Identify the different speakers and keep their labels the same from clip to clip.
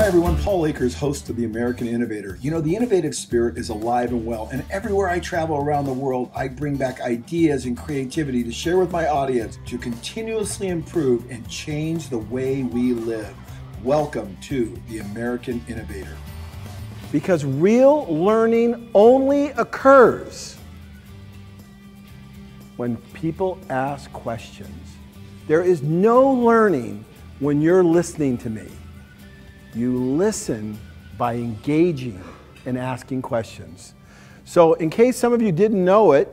Speaker 1: Hi everyone, Paul Akers, host of the American Innovator. You know, the innovative spirit is alive and well, and everywhere I travel around the world, I bring back ideas and creativity to share with my audience to continuously improve and change the way we live. Welcome to the American Innovator.
Speaker 2: Because real learning only occurs when people ask questions. There is no learning when you're listening to me. You listen by engaging and asking questions. So in case some of you didn't know it,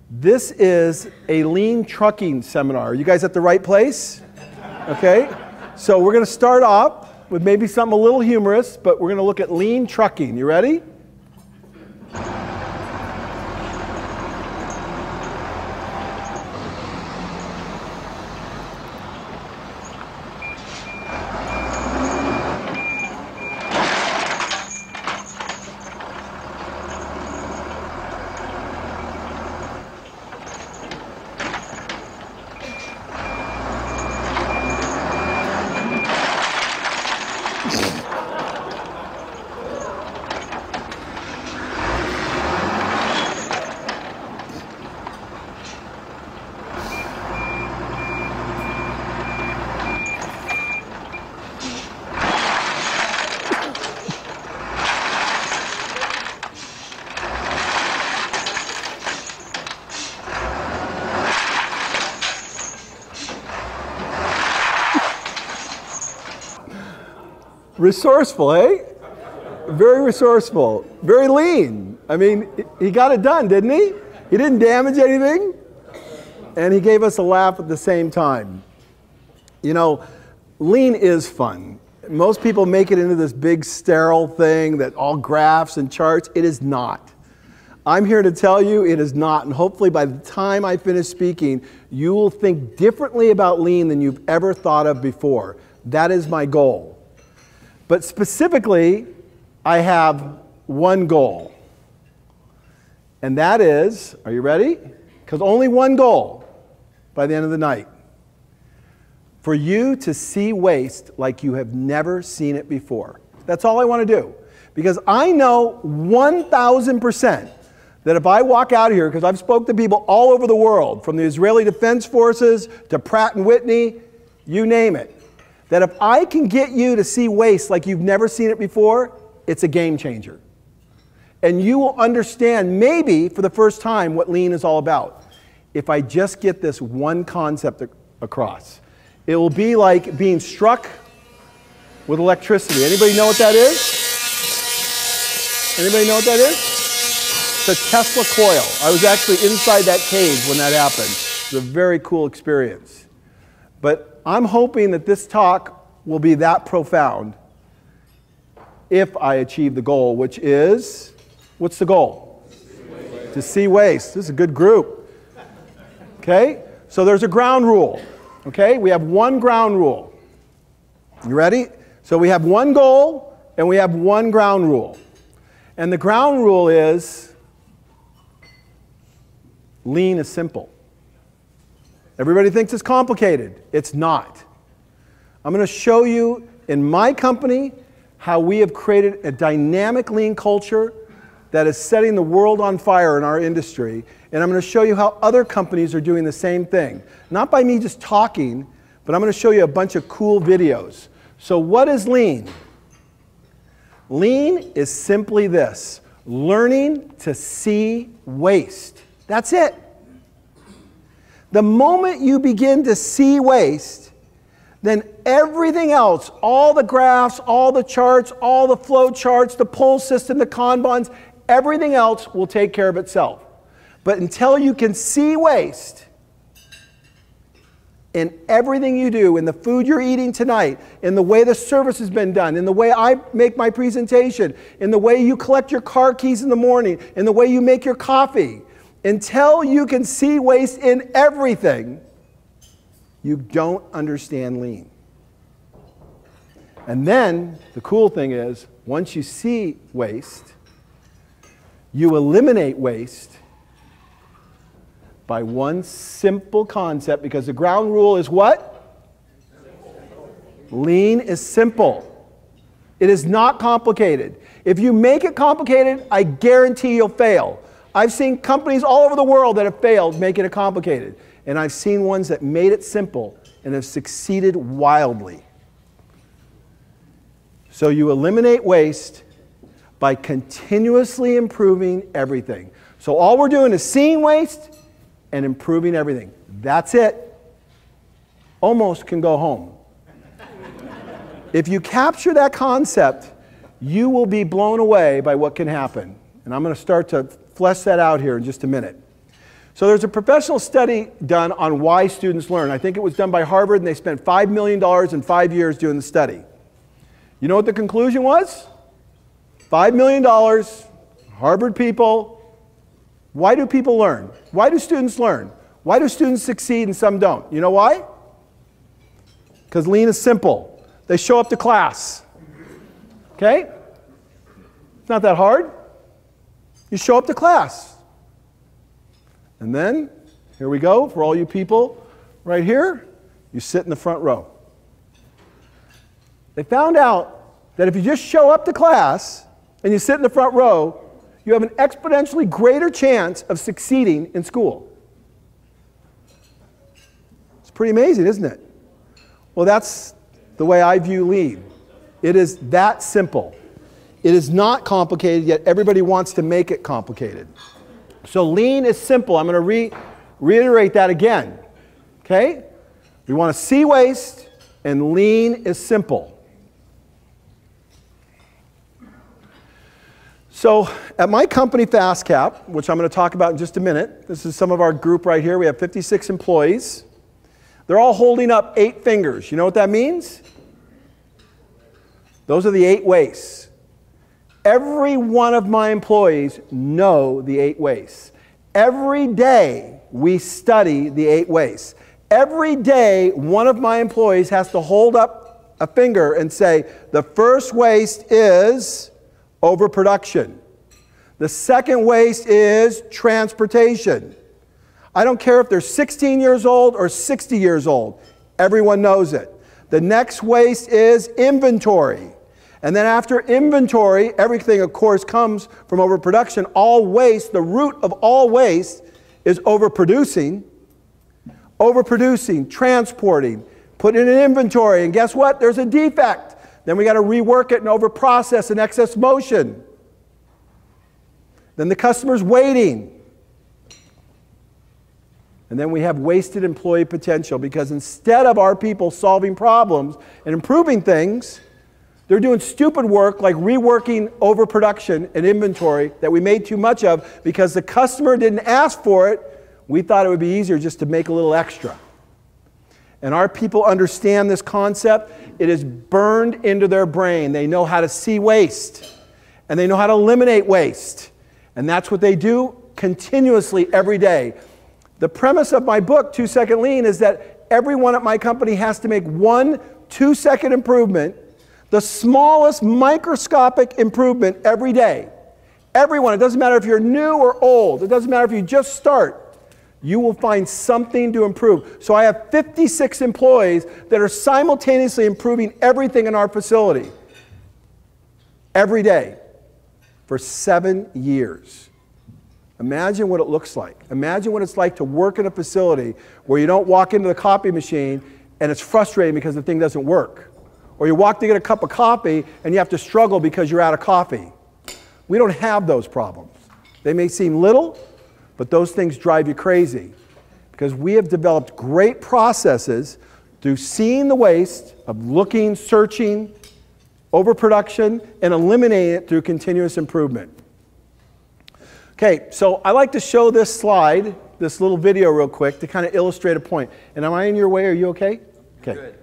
Speaker 2: this is a lean trucking seminar. Are you guys at the right place? Okay. So we're going to start off with maybe something a little humorous, but we're going to look at lean trucking. You ready? Resourceful, eh? Very resourceful. Very lean. I mean, he got it done, didn't he? He didn't damage anything. And he gave us a laugh at the same time. You know, lean is fun. Most people make it into this big sterile thing that all graphs and charts. It is not. I'm here to tell you it is not. And hopefully by the time I finish speaking, you will think differently about lean than you've ever thought of before. That is my goal. But specifically, I have one goal. And that is, are you ready? Because only one goal by the end of the night. For you to see waste like you have never seen it before. That's all I want to do. Because I know 1,000% that if I walk out of here, because I've spoken to people all over the world, from the Israeli Defense Forces to Pratt & Whitney, you name it, that if I can get you to see waste like you've never seen it before, it's a game changer. And you will understand, maybe for the first time, what lean is all about. If I just get this one concept across. It will be like being struck with electricity. Anybody know what that is? Anybody know what that is? It's a Tesla coil. I was actually inside that cage when that happened. It was a very cool experience. But I'm hoping that this talk will be that profound if I achieve the goal, which is, what's the goal? To see waste. This is a good group. Okay? So there's a ground rule. Okay? We have one ground rule. You ready? So we have one goal and we have one ground rule. And the ground rule is lean is simple. Everybody thinks it's complicated. It's not. I'm going to show you in my company how we have created a dynamic lean culture that is setting the world on fire in our industry. And I'm going to show you how other companies are doing the same thing. Not by me just talking, but I'm going to show you a bunch of cool videos. So what is lean? Lean is simply this: learning to see waste. That's it. The moment you begin to see waste, then everything else, all the graphs, all the charts, all the flow charts, the pull system, the Kanbans, everything else will take care of itself. But until you can see waste in everything you do, in the food you're eating tonight, in the way the service has been done, in the way I make my presentation, in the way you collect your car keys in the morning, in the way you make your coffee, until you can see waste in everything, you don't understand lean. And then the cool thing is, once you see waste, you eliminate waste by one simple concept, because the ground rule is what? Lean is simple. It is not complicated. If you make it complicated, I guarantee you'll fail. I've seen companies all over the world that have failed making it complicated. And I've seen ones that made it simple and have succeeded wildly. So you eliminate waste by continuously improving everything. So all we're doing is seeing waste and improving everything. That's it. Almost can go home. If you capture that concept, you will be blown away by what can happen. And I'm going to start to flesh that out here in just a minute. So there's a professional study done on why students learn. I think it was done by Harvard, and they spent $5 million in 5 years doing the study. You know what the conclusion was? $5 million, Harvard people. Why do people learn? Why do students learn? Why do students succeed and some don't? You know why? Because lean is simple. They show up to class. Okay? It's not that hard. You show up to class. And then, here we go, for all you people right here, you sit in the front row. They found out that if you just show up to class and you sit in the front row, you have an exponentially greater chance of succeeding in school. It's pretty amazing, isn't it? Well, that's the way I view lean. It is that simple. It is not complicated, yet everybody wants to make it complicated. So lean is simple. I'm going to reiterate that again. Okay? We want to see waste, and lean is simple. So at my company, FastCap, which I'm going to talk about in just a minute, this is some of our group right here. We have 56 employees. They're all holding up 8 fingers. You know what that means? Those are the 8 wastes. Every one of my employees know the 8 wastes. Every day we study the 8 wastes. Every day one of my employees has to hold up a finger and say, the first waste is overproduction. The second waste is transportation. I don't care if they're 16 years old or 60 years old. Everyone knows it. The next waste is inventory. And then after inventory, everything, of course, comes from overproduction. All waste, the root of all waste is overproducing. Overproducing, transporting, putting it in inventory. And guess what? There's a defect. Then we got to rework it and overprocess and excess motion. Then the customer's waiting. And then we have wasted employee potential, because instead of our people solving problems and improving things, they're doing stupid work like reworking overproduction and inventory that we made too much of because the customer didn't ask for it. We thought it would be easier just to make a little extra. And our people understand this concept. It is burned into their brain. They know how to see waste, and they know how to eliminate waste. And that's what they do continuously every day. The premise of my book, 2-Second Lean, is that everyone at my company has to make 1 2-second improvement, the smallest microscopic improvement every day. Everyone, it doesn't matter if you're new or old, it doesn't matter if you just start, you will find something to improve. So I have 56 employees that are simultaneously improving everything in our facility every day for 7 years. Imagine what it looks like. Imagine what it's like to work in a facility where you don't walk into the copy machine and it's frustrating because the thing doesn't work. Or you walk to get a cup of coffee and you have to struggle because you're out of coffee. We don't have those problems. They may seem little, but those things drive you crazy. Because we have developed great processes through seeing the waste, of looking, searching, overproduction, and eliminating it through continuous improvement. Okay, so I like to show this slide, this little video real quick to kind of illustrate a point. And am I in your way? Are you okay? Okay. Good.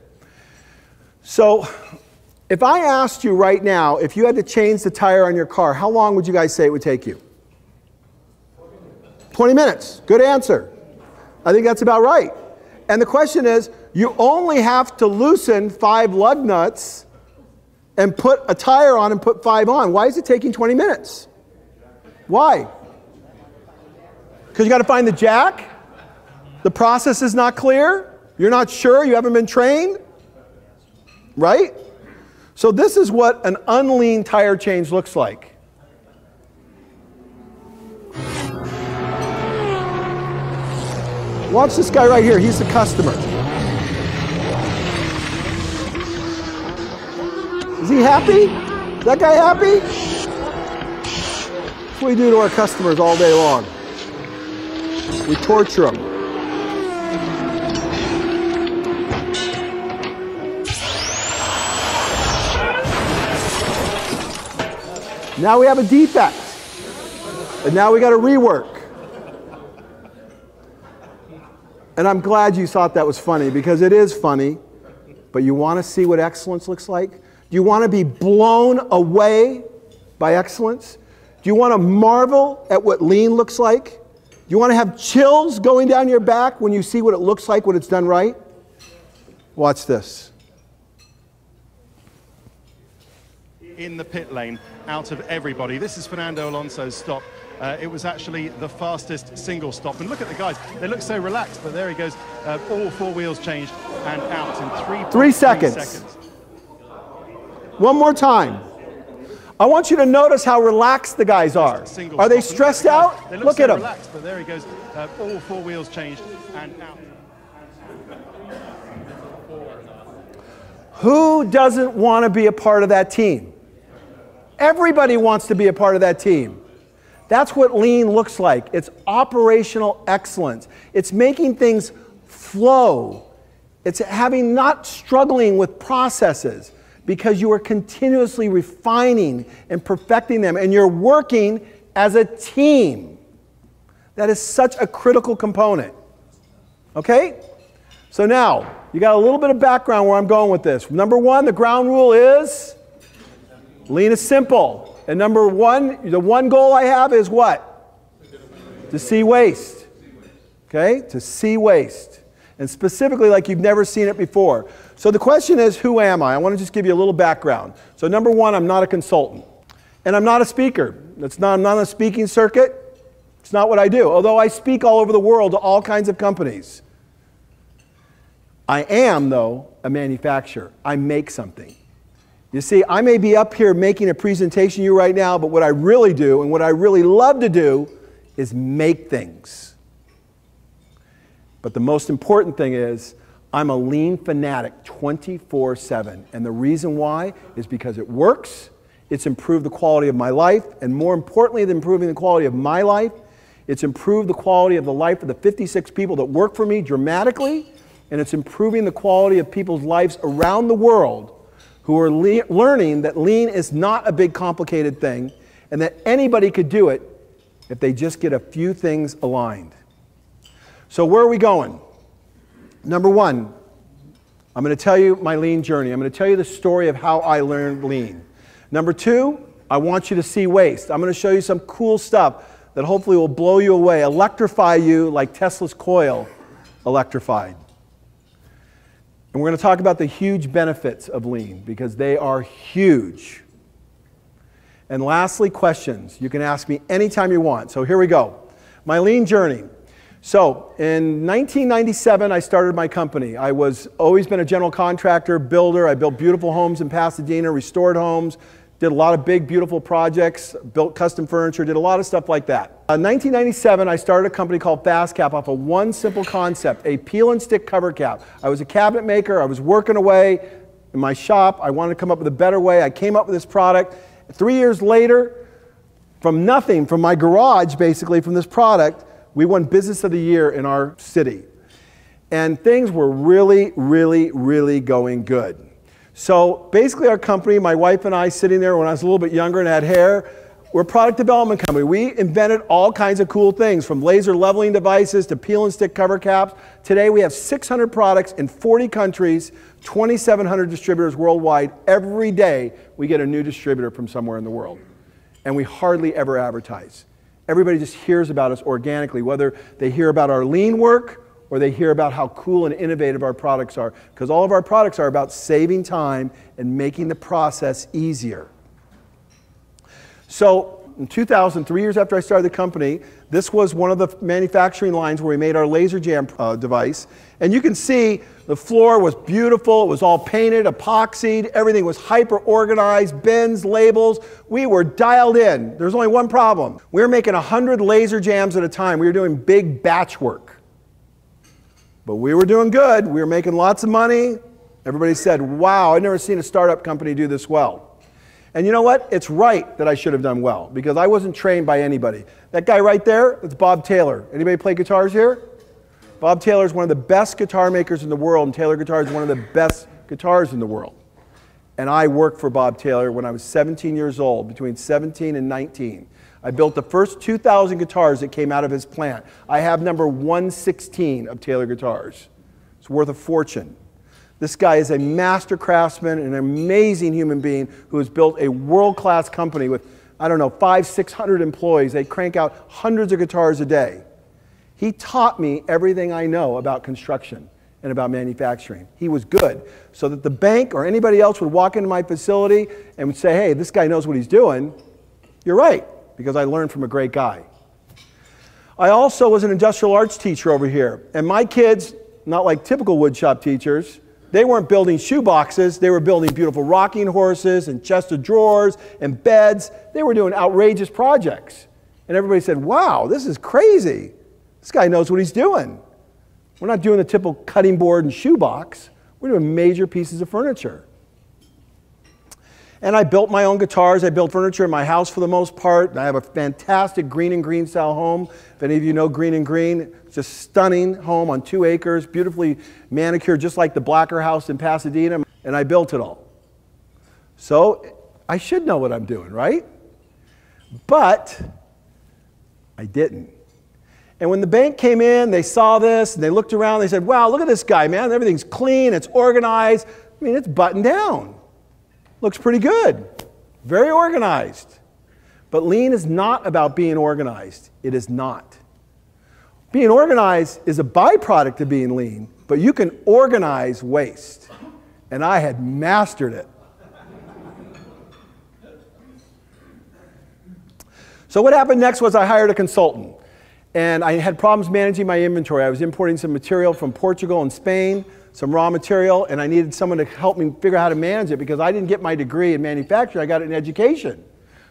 Speaker 2: So if I asked you right now, if you had to change the tire on your car, how long would you guys say it would take you? 20 minutes. Good answer. I think that's about right. And the question is, you only have to loosen 5 lug nuts and put a tire on and put 5 on. Why is it taking 20 minutes? Why? Because you got to find the jack? The process is not clear? You're not sure? You haven't been trained? Right? So this is what an unlean tire change looks like. Watch this guy right here. He's the customer. Is he happy? Is that guy happy? That's what we do to our customers all day long. We torture them. Now we have a defect. And now we got to rework. And I'm glad you thought that was funny, because it is funny. But you want to see what excellence looks like? Do you want to be blown away by excellence? Do you want to marvel at what lean looks like? Do you want to have chills going down your back when you see what it looks like when it's done right? Watch this.
Speaker 3: In the pit lane, out of everybody. This is Fernando Alonso's stop. It was actually the fastest single stop. And look at the guys. They look so relaxed, but there he goes. All four wheels changed and out in 3 seconds.
Speaker 2: One more time. I want you to notice how relaxed the guys are. Are they stressed out? Look at them.
Speaker 3: Relaxed, but there he goes. All four wheels changed and out.
Speaker 2: Who doesn't want to be a part of that team? Everybody wants to be a part of that team. That's what lean looks like. It's operational excellence. It's making things flow. It's having not struggling with processes, because you are continuously refining and perfecting them, and you're working as a team. That is such a critical component. Okay? So now, you got a little bit of background where I'm going with this. Number one, the ground rule is lean is simple. And number one, the one goal I have is what? To see waste. Okay? To see waste. And specifically like you've never seen it before. So the question is, who am I? I want to just give you a little background. So number one, I'm not a consultant. And I'm not a speaker. I'm not on a speaking circuit. It's not what I do. Although I speak all over the world to all kinds of companies. I am, though, a manufacturer. I make something. You see, I may be up here making a presentation to you right now, but what I really do and what I really love to do is make things. But the most important thing is I'm a lean fanatic 24/7. And the reason why is because it works. It's improved the quality of my life. And more importantly than improving the quality of my life, it's improved the quality of the life of the 56 people that work for me dramatically. And it's improving the quality of people's lives around the world who are learning that lean is not a big complicated thing, and that anybody could do it if they just get a few things aligned. So where are we going? Number one, I'm going to tell you my lean journey. I'm going to tell you the story of how I learned lean. Number two, I want you to see waste. I'm going to show you some cool stuff that hopefully will blow you away, electrify you like Tesla's coil electrified. And we're going to talk about the huge benefits of lean, because they are huge. And lastly, questions. You can ask me anytime you want. So here we go. My lean journey. So in 1997, I started my company. I was always been a general contractor, builder. I built beautiful homes in Pasadena, restored homes, did a lot of big, beautiful projects, built custom furniture, did a lot of stuff like that. In 1997, I started a company called FastCap off of one simple concept, a peel and stick cover cap. I was a cabinet maker. I was working away in my shop. I wanted to come up with a better way. I came up with this product. 3 years later, from nothing, from my garage, basically, from this product, we won Business of the Year in our city. And things were really, really, really going good. So basically our company, my wife and I sitting there when I was a little bit younger and had hair, we're a product development company. We invented all kinds of cool things, from laser leveling devices to peel and stick cover caps. Today we have 600 products in 40 countries, 2,700 distributors worldwide. Every day we get a new distributor from somewhere in the world. And we hardly ever advertise. Everybody just hears about us organically, whether they hear about our lean work or they hear about how cool and innovative our products are, because all of our products are about saving time and making the process easier. So in 2000, 3 years after I started the company, this was one of the manufacturing lines where we made our laser jam device. And you can see the floor was beautiful. It was all painted, epoxied. Everything was hyper organized, bins, labels. We were dialed in. There was only one problem. We were making 100 laser jams at a time. We were doing big batch work. But we were doing good. We were making lots of money. Everybody said, wow, I've never seen a startup company do this well. And you know what? It's right that I should have done well because I wasn't trained by anybody. That guy right there, that's Bob Taylor. Anybody play guitars here? Bob Taylor is one of the best guitar makers in the world, and Taylor Guitar is one of the best guitars in the world. And I worked for Bob Taylor when I was 17 years old, between 17 and 19. I built the first 2,000 guitars that came out of his plant. I have number 116 of Taylor Guitars. It's worth a fortune. This guy is a master craftsman, an amazing human being who has built a world-class company with, I don't know, 500, 600 employees. They crank out hundreds of guitars a day. He taught me everything I know about construction and about manufacturing. He was good, so that the bank or anybody else would walk into my facility and would say, hey, this guy knows what he's doing. You're right, because I learned from a great guy. I also was an industrial arts teacher over here, and my kids, not like typical woodshop teachers, they weren't building shoe boxes. They were building beautiful rocking horses and chest of drawers and beds. They were doing outrageous projects. And everybody said, wow, this is crazy. This guy knows what he's doing. We're not doing the typical cutting board and shoe box. We're doing major pieces of furniture. And I built my own guitars. I built furniture in my house for the most part. I have a fantastic green and green style home. If any of you know green and green, it's just stunning home on 2 acres, beautifully manicured, just like the Blacker house in Pasadena. And I built it all. So I should know what I'm doing, right? But I didn't. And when the bank came in, they saw this, and they looked around, they said, wow, look at this guy, man. Everything's clean, it's organized. I mean, it's buttoned down. Looks pretty good. Very organized. But lean is not about being organized. It is not. Being organized is a byproduct of being lean, but you can organize waste. And I had mastered it. So what happened next was I hired a consultant. And I had problems managing my inventory. I was importing some material from Portugal and Spain, some raw material, and I needed someone to help me figure out how to manage it because I didn't get my degree in manufacturing, I got it in education.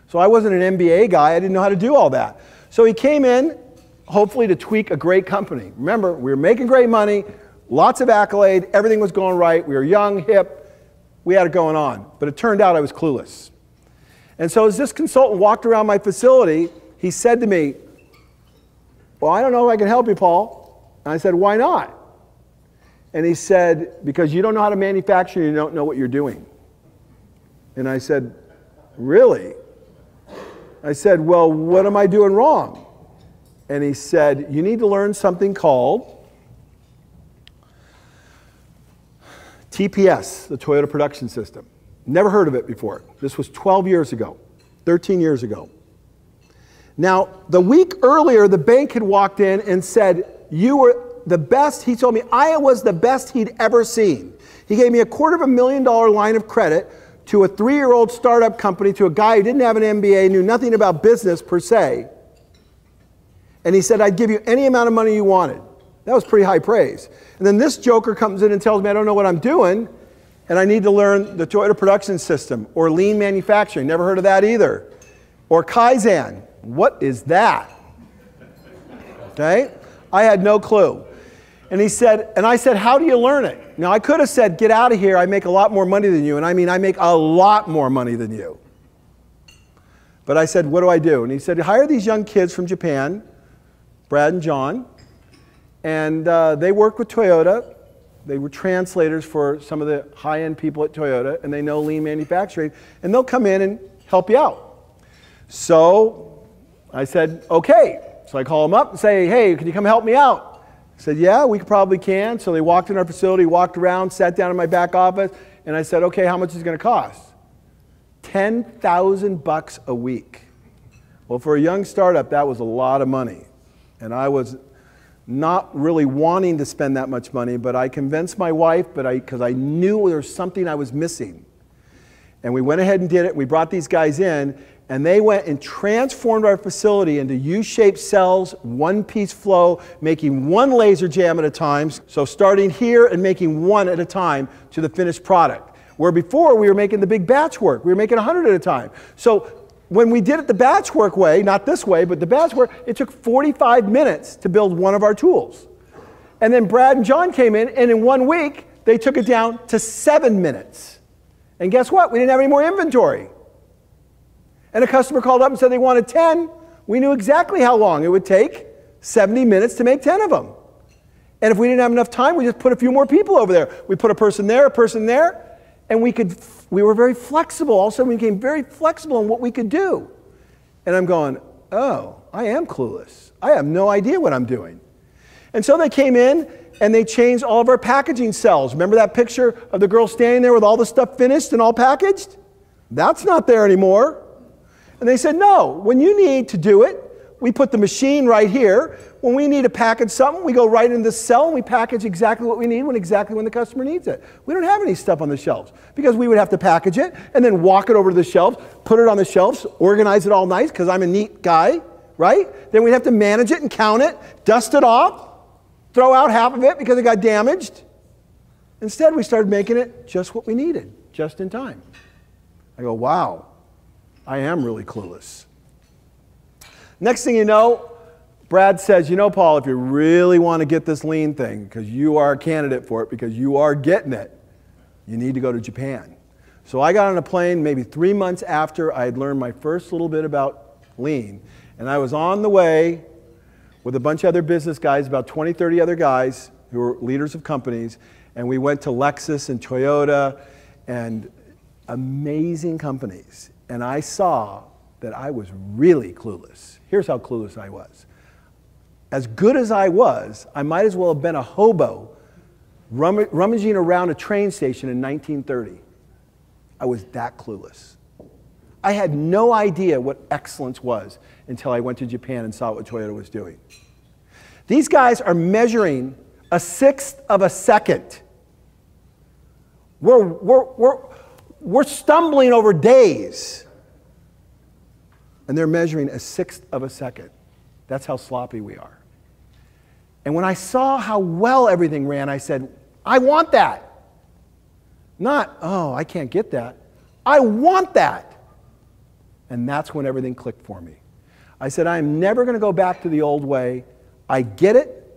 Speaker 2: So I wasn't an MBA guy, I didn't know how to do all that. So he came in, hopefully to tweak a great company. Remember, we were making great money, lots of accolade, everything was going right, we were young, hip, we had it going on. But it turned out I was clueless. And so as this consultant walked around my facility, he said to me, well, I don't know if I can help you, Paul. And I said, why not? And he said, because you don't know how to manufacture, you don't know what you're doing. And I said, really? I said, well, what am I doing wrong? And he said, you need to learn something called TPS, the Toyota Production System. Never heard of it before. This was 12 years ago, 13 years ago. Now, the week earlier, the bank had walked in and said, you were the best. He told me I was the best he'd ever seen. He gave me a $250,000 line of credit to a 3-year-old startup company, to a guy who didn't have an MBA, knew nothing about business per se. And he said, I'd give you any amount of money you wanted. That was pretty high praise. And then this joker comes in and tells me I don't know what I'm doing, and I need to learn the Toyota Production System, or lean manufacturing. Never heard of that either. Or Kaizen. What is that? Okay? I had no clue. And he said, and I said, how do you learn it? Now I could have said, get out of here, I make a lot more money than you. And I mean, I make a lot more money than you. But I said, what do I do? And he said, hire these young kids from Japan, Brad and John, and they work with Toyota. They were translators for some of the high-end people at Toyota, and they know lean manufacturing, and they'll come in and help you out. So I said, okay. So I call them up and say, hey, can you come help me out? I said, yeah, we probably can. So they walked in our facility, walked around, sat down in my back office, and I said, okay, how much is it going to cost? $10,000 a week. Well, for a young startup, that was a lot of money. And I was not really wanting to spend that much money, but I convinced my wife, because I knew there was something I was missing. And we went ahead and did it. We brought these guys in, and they went and transformed our facility into U-shaped cells, one-piece flow, making one laser jam at a time. So starting here and making one at a time to the finished product. Where before we were making the big batch work. We were making 100 at a time. So when we did it the batch work way, not this way, but the batch work, it took 45 minutes to build one of our tools. And then Brad and John came in, and in 1 week, they took it down to 7 minutes. And guess what? We didn't have any more inventory. And a customer called up and said they wanted 10. We knew exactly how long it would take, 70 minutes to make 10 of them. And if we didn't have enough time, we just put a few more people over there. We put a person there, and we were very flexible. All of a sudden, we became very flexible in what we could do. And I'm going, oh, I am clueless. I have no idea what I'm doing. And so they came in, and they changed all of our packaging cells. Remember that picture of the girl standing there with all the stuff finished and all packaged? That's not there anymore. And they said, no, when you need to do it, we put the machine right here. When we need to package something, we go right into the cell and we package exactly what we need exactly when the customer needs it. We don't have any stuff on the shelves because we would have to package it and then walk it over to the shelves, put it on the shelves, organize it all nice because I'm a neat guy, right? Then we'd have to manage it and count it, dust it off, throw out half of it because it got damaged. Instead, we started making it just what we needed, just in time. I go, wow, I am really clueless. Next thing you know, Brad says, you know, Paul, if you really want to get this lean thing, because you are a candidate for it, because you are getting it, you need to go to Japan. So I got on a plane maybe 3 months after I had learned my first little bit about lean. And I was on the way with a bunch of other business guys, about 20, 30 other guys who were leaders of companies. And we went to Lexus and Toyota and amazing companies. And I saw that I was really clueless. Here's how clueless I was. As good as I was, I might as well have been a hobo rummaging around a train station in 1930. I was that clueless. I had no idea what excellence was until I went to Japan and saw what Toyota was doing. These guys are measuring 1/6 of a second. We're stumbling over days. And they're measuring 1/6 of a second. That's how sloppy we are. And when I saw how well everything ran, I said, I want that. Not, oh, I can't get that. I want that. And that's when everything clicked for me. I said, I'm never going to go back to the old way. I get it,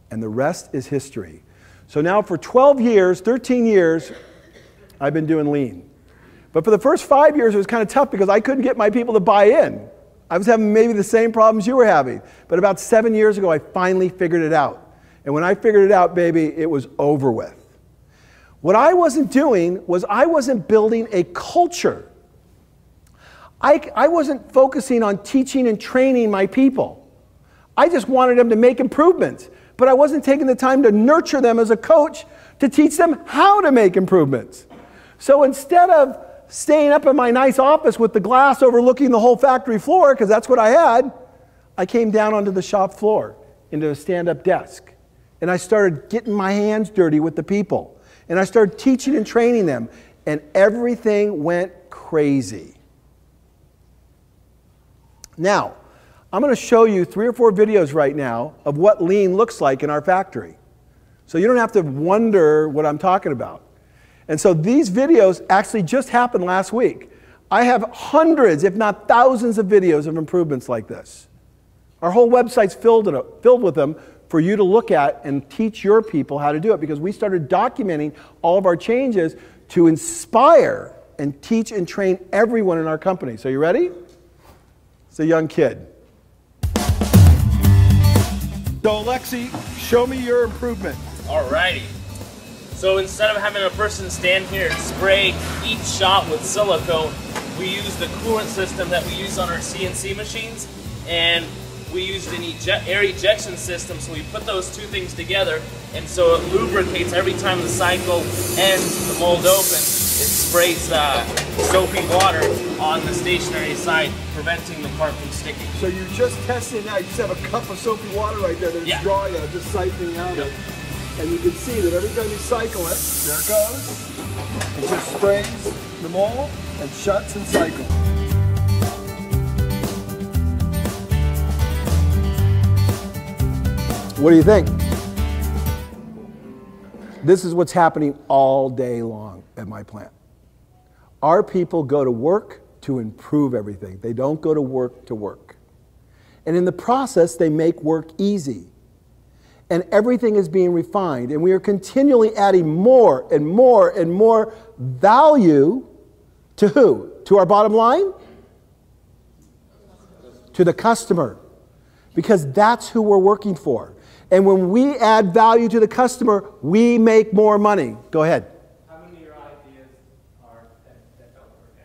Speaker 2: and the rest is history. So now for 12 years, 13 years, I've been doing lean. But for the first 5 years, it was kind of tough because I couldn't get my people to buy in. I was having maybe the same problems you were having. But about 7 years ago, I finally figured it out. And when I figured it out, baby, it was over with. What I wasn't doing was I wasn't building a culture. I wasn't focusing on teaching and training my people. I just wanted them to make improvements. But I wasn't taking the time to nurture them as a coach to teach them how to make improvements. So instead of staying up in my nice office with the glass overlooking the whole factory floor, because that's what I had, I came down onto the shop floor into a stand-up desk. And I started getting my hands dirty with the people. And I started teaching and training them. And everything went crazy. Now, I'm going to show you 3 or 4 videos right now of what lean looks like in our factory. So you don't have to wonder what I'm talking about. And so these videos actually just happened last week. I have hundreds, if not thousands of videos of improvements like this. Our whole website's filled with them for you to look at and teach your people how to do it, because we started documenting all of our changes to inspire and teach and train everyone in our company. So you ready? It's a young kid. So Alexi, show me your improvement.
Speaker 4: Alrighty. So instead of having a person stand here and spray each shot with silicone, we use the coolant system that we use on our CNC machines, and we used an air ejection system, so we put those two things together, and so it lubricates every time the cycle ends, the mold opens. It sprays soapy water on the stationary side, preventing the part from sticking.
Speaker 2: So you're just testing that. You just have a cup of soapy water right there that's dry, just siphoning out.
Speaker 4: Yep.
Speaker 2: And you can see that every time you cycle it, there it goes. It just sprays the mold and shuts and cycles. What do you think? This is what's happening all day long at my plant. Our people go to work to improve everything. They don't go to work to work. And in the process, they make work easy. And everything is being refined. And we are continually adding more and more and more value to who? To our bottom line? To the customer. Because that's who we're working for. And when we add value to the customer, we make more money. Go ahead.
Speaker 5: How many of your ideas are that don't work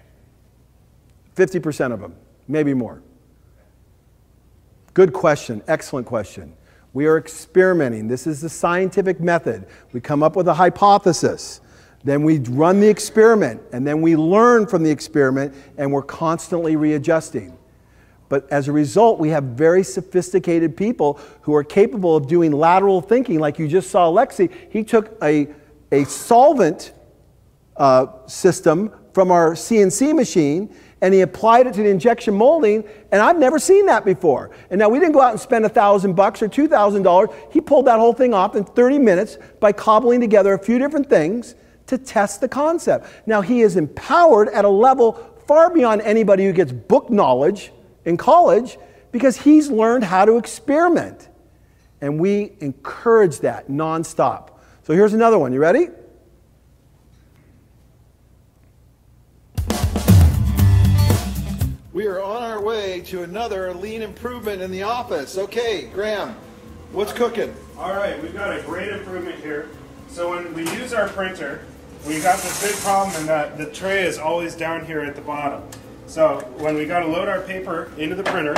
Speaker 5: actually?
Speaker 2: 50% of them, maybe more. Good question, excellent question. We are experimenting. This is the scientific method. We come up with a hypothesis, then we run the experiment, and then we learn from the experiment, and we're constantly readjusting. But as a result, we have very sophisticated people who are capable of doing lateral thinking, like you just saw Alexi. He took a solvent system from our CNC machine, and he applied it to the injection molding, and I've never seen that before. And now we didn't go out and spend $1,000 or $2,000. He pulled that whole thing off in 30 minutes by cobbling together a few different things to test the concept. Now he is empowered at a level far beyond anybody who gets book knowledge in college because he's learned how to experiment. And we encourage that nonstop. So here's another one. You ready? We are on our way to another lean improvement in the office. Okay, Graham, what's cooking?
Speaker 6: All right, we've got a great improvement here. So when we use our printer, we got this big problem in that the tray is always down here at the bottom. So when we got to load our paper into the printer,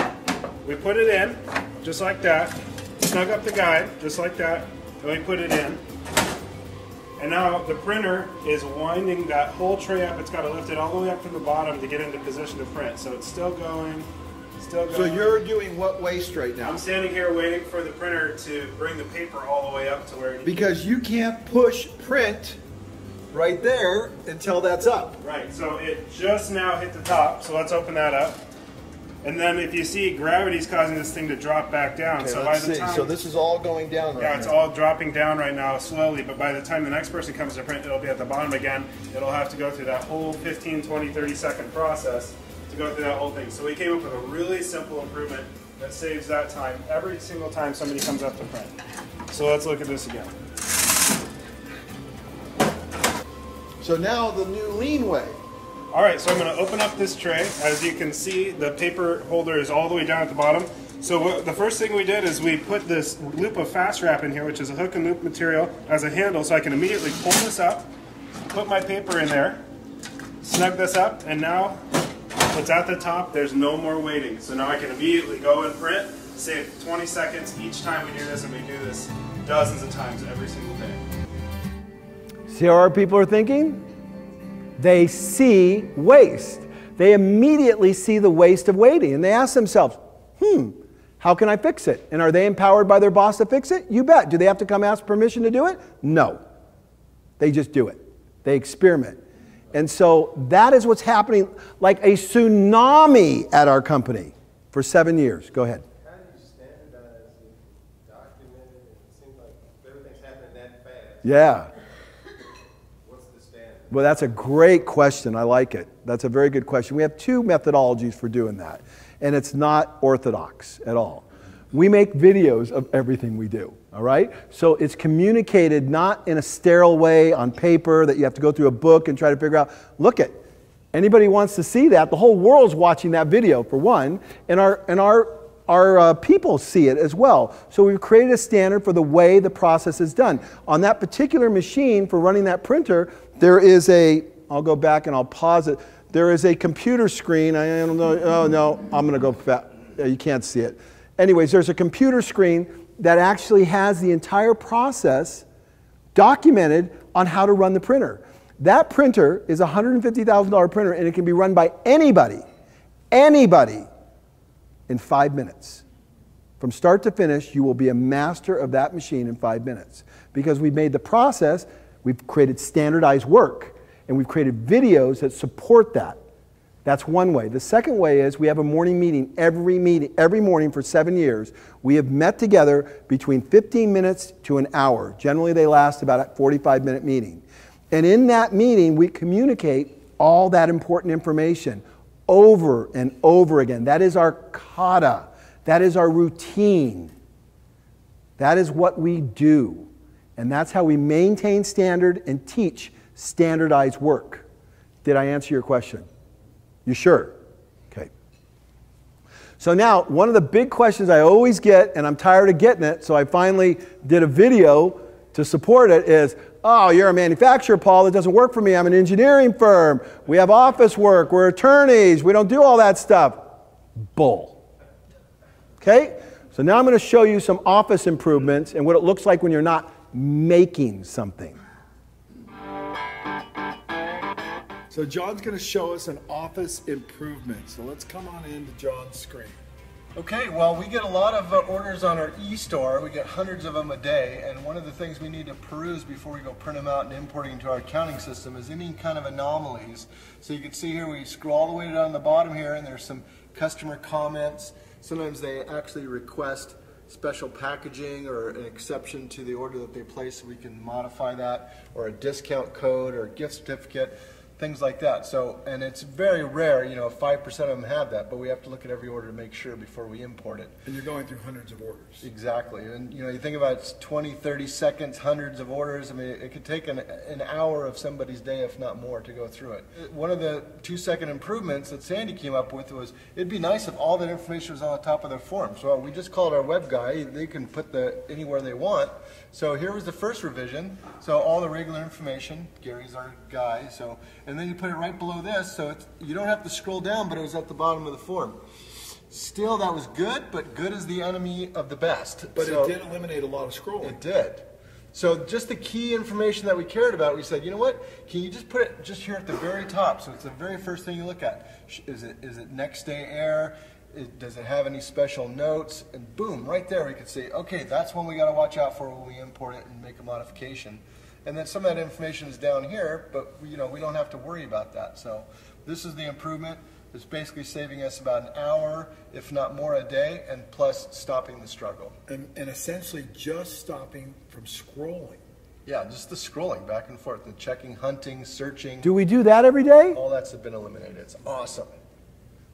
Speaker 6: we put it in, just like that, snug up the guide, just like that, and we put it in. And now the printer is winding that whole tray up. It's got to lift it all the way up from the bottom to get into position to print. So it's still going, still going.
Speaker 2: So you're doing what waste right now?
Speaker 6: I'm standing here waiting for the printer to bring the paper all the way up to where it needs.
Speaker 2: Because you can't push print right there until that's up.
Speaker 6: Right, so it just now hit the top. So let's open that up. And then if you see, gravity's causing this thing to drop back down.
Speaker 2: Okay,
Speaker 6: so
Speaker 2: let's
Speaker 6: by the
Speaker 2: see.
Speaker 6: time,
Speaker 2: So this is all going down right now.
Speaker 6: yeah, it's all dropping down right now slowly, but by the time the next person comes to print, it'll be at the bottom again. It'll have to go through that whole 15, 20, 30-second process to go through that whole thing. So we came up with a really simple improvement that saves that time every single time somebody comes up to print. So let's look at this again.
Speaker 2: So now the new lean way.
Speaker 6: All right, so I'm going to open up this tray. As you can see, the paper holder is all the way down at the bottom. So the first thing we did is we put this loop of FastCap in here, which is a hook and loop material, as a handle, so I can immediately pull this up, put my paper in there, snug this up, and now it's at the top. There's no more waiting. So now I can immediately go and print, save 20 seconds each time we do this, and we do this dozens of times every single day.
Speaker 2: See how our people are thinking? They see waste. They immediately see the waste of waiting, and they ask themselves, how can I fix it? And are they empowered by their boss to fix it? You bet. Do they have to come ask permission to do it? No. They just do it. They experiment. And so that is what's happening like a tsunami at our company for 7 years. Go ahead.
Speaker 5: How do you standardize and document it? It seems like everything's happening that fast.
Speaker 2: Yeah.
Speaker 5: Well,
Speaker 2: that's a great question. I like it. That's a very good question. We have two methodologies for doing that, and it's not orthodox at all. We make videos of everything we do, all right? So it's communicated not in a sterile way on paper that you have to go through a book and try to figure out, look at, anybody wants to see that, the whole world's watching that video for one, and our people see it as well. So we've created a standard for the way the process is done. On that particular machine for running that printer, there is a, I'll go back and I'll pause it. There is a computer screen. I don't know, oh no, I'm gonna go fast. You can't see it. Anyways, there's a computer screen that actually has the entire process documented on how to run the printer. That printer is a $150,000 printer, and it can be run by anybody in 5 minutes. From start to finish, you will be a master of that machine in 5 minutes. Because we've made the process, we've created standardized work, and we've created videos that support that. That's one way. The second way is we have a morning meeting every morning for 7 years. We have met together between 15 minutes to an hour. Generally, they last about a 45-minute meeting. And in that meeting, we communicate all that important information over and over again. That is our kata. That is our routine. That is what we do. And that's how we maintain standard and teach standardized work. Did I answer your question? You sure? Okay. So now, one of the big questions I always get, and I'm tired of getting it, so I finally did a video to support it, is, oh, you're a manufacturer, Paul. That doesn't work for me. I'm an engineering firm. We have office work. We're attorneys. We don't do all that stuff. Bull. Okay? So now I'm going to show you some office improvements and what it looks like when you're not making something.
Speaker 1: So John's going to show us an office improvement. So let's come on into John's screen.
Speaker 7: Okay, well, we get a lot of orders on our e-store. We get hundreds of them a day, and one of the things we need to peruse before we go print them out and importing into our accounting system is any kind of anomalies. So you can see here, we scroll all the way down the bottom here, and there's some customer comments. Sometimes they actually request special packaging or an exception to the order that they place, so we can modify that, or a discount code or a gift certificate. Things like that. So, and it's very rare, you know, 5% of them have that, but we have to look at every order to make sure before we import it.
Speaker 1: And you're going through hundreds of orders.
Speaker 7: Exactly. And, you know, you think about it's 20, 30 seconds, hundreds of orders. I mean, it could take an hour of somebody's day, if not more, to go through it. One of the 2-second improvements that Sandy came up with was, it'd be nice if all that information was on the top of their form. So we just called our web guy. They can put anywhere they want. So here was the first revision. So all the regular information, Gary's our guy, so, and then you put it right below this, so you don't have to scroll down, but it was at the bottom of the form. Still, that was good, but good is the enemy of the best.
Speaker 1: But so, it did eliminate a lot of scrolling.
Speaker 7: It did. So just the key information that we cared about, we said, you know what, can you just put it just here at the very top, so it's the very first thing you look at. Is it next day air? Does it have any special notes? And boom, right there we could say, okay, that's one we got to watch out for when we import it and make a modification. And then some of that information is down here, but you know, we don't have to worry about that. So this is the improvement. It's basically saving us about an hour, if not more, a day, and plus stopping the struggle.
Speaker 1: And essentially just stopping from scrolling.
Speaker 7: Yeah, just the scrolling back and forth, the checking, hunting, searching.
Speaker 2: Do we do that every day?
Speaker 7: All that's been eliminated. It's awesome.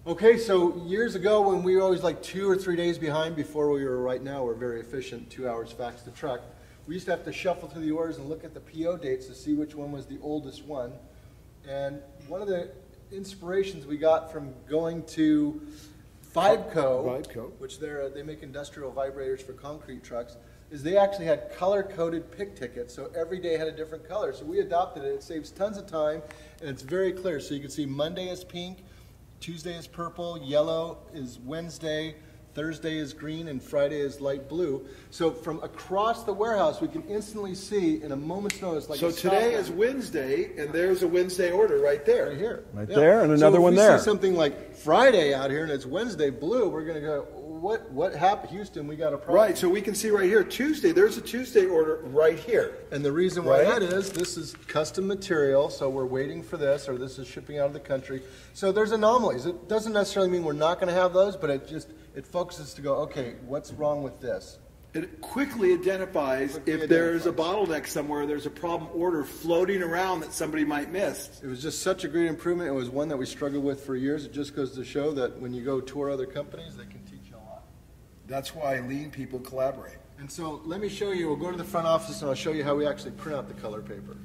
Speaker 7: Okay, so years ago when we were always like 2 or 3 days behind before we were, right now we're very efficient, 2 hours fax to truck. We used to have to shuffle through the orders and look at the PO dates to see which one was the oldest one. And one of the inspirations we got from going to Vibeco, which they make industrial vibrators for concrete trucks, is they actually had color-coded pick tickets, so every day had a different color. So we adopted it. It saves tons of time, and it's very clear. So you can see Monday is pink, Tuesday is purple, yellow is Wednesday, Thursday is green, and Friday is light blue. So from across the warehouse, we can instantly see in a moment's notice. Like
Speaker 1: so today is Wednesday, and there's a Wednesday order right there.
Speaker 7: Right here.
Speaker 2: Right there, and another one there.
Speaker 7: So if we see something like Friday out here, and it's Wednesday blue, we're going to go, what happened? Houston, we got a problem.
Speaker 1: Right, so we can see right here, Tuesday, there's a Tuesday order right here.
Speaker 7: And the reason why that is, this is custom material, so we're waiting for this, or this is shipping out of the country. So there's anomalies. It doesn't necessarily mean we're not going to have those, but it focuses to go, okay, what's wrong with this?
Speaker 1: It quickly identifies if there's a bottleneck somewhere, there's a problem order floating around that somebody might miss.
Speaker 7: It was just such a great improvement. It was one that we struggled with for years. It just goes to show that when you go tour other companies, they can teach you a lot.
Speaker 1: That's why lean people collaborate.
Speaker 7: And so let me show you, we'll go to the front office and I'll show you how we actually print out the color paper.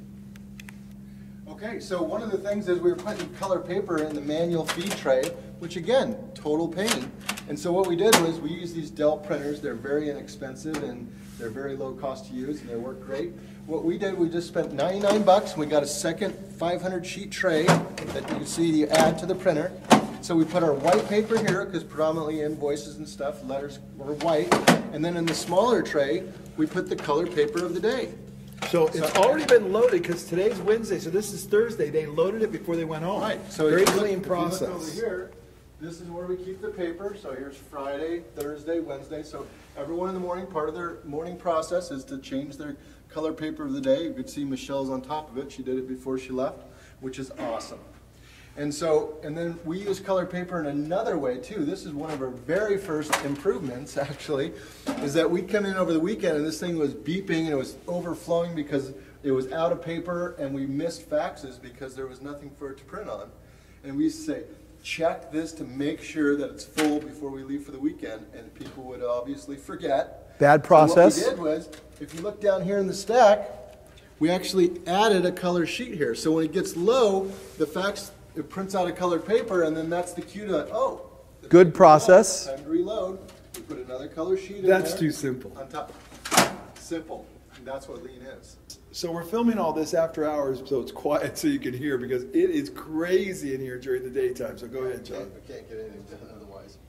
Speaker 7: Okay, so one of the things is we were putting color paper in the manual feed tray, which again, total pain. And so what we did was we used these Dell printers. They're very inexpensive and they're very low cost to use and they work great. What we did, we just spent 99 bucks and we got a second 500 sheet tray that you can see you add to the printer. So we put our white paper here because predominantly invoices and stuff, letters were white. And then in the smaller tray, we put the color paper of the day.
Speaker 1: So it's already been loaded because today's Wednesday, so this is Thursday. They loaded it before they went home.
Speaker 7: Right. So
Speaker 1: very clean process.
Speaker 7: If you look over here, This is where we keep the paper. So here's Friday, Thursday, Wednesday. So everyone in the morning, part of their morning process is to change their color paper of the day. You could see Michelle's on top of it. She did it before she left, which is awesome. And then we use color paper in another way too. This is one of our very first improvements actually, is that we'd come in over the weekend and this thing was beeping and it was overflowing because it was out of paper and we missed faxes because there was nothing for it to print on. And we used to say, check this to make sure that it's full before we leave for the weekend, and people would obviously forget.
Speaker 2: Bad process.
Speaker 7: So what we did was, if you look down here in the stack, we actually added a color sheet here. So when it gets low, the fax, it prints out a colored paper, and then that's the cue to, oh.
Speaker 2: Good process.
Speaker 7: Time to reload. We put another color sheet in there.
Speaker 1: That's too simple.
Speaker 7: On top. Simple. And that's what lean is.
Speaker 1: So we're filming all this after hours, so it's quiet so you can hear, because it is crazy in here during the daytime. So go ahead, John.
Speaker 7: We can't get anything done otherwise.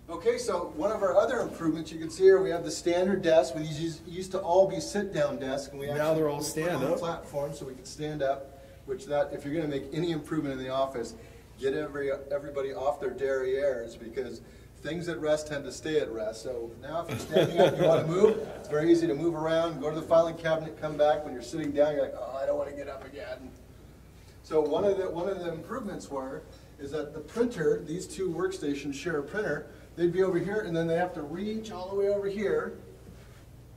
Speaker 7: Okay, so one of our other improvements, you can see here, we have the standard desk. These used to all be sit-down desks, and we
Speaker 1: Now they're all stand-up.
Speaker 7: Platform, so we can stand up. Which if you're going to make any improvement in the office, get everybody off their derrieres, because things at rest tend to stay at rest. So now if you're standing up and you want to move, it's very easy to move around, go to the filing cabinet, come back. When you're sitting down, you're like, oh, I don't want to get up again. So one of the improvements is that the printer, these two workstations share a printer. They'd be over here, and then they have to reach all the way over here.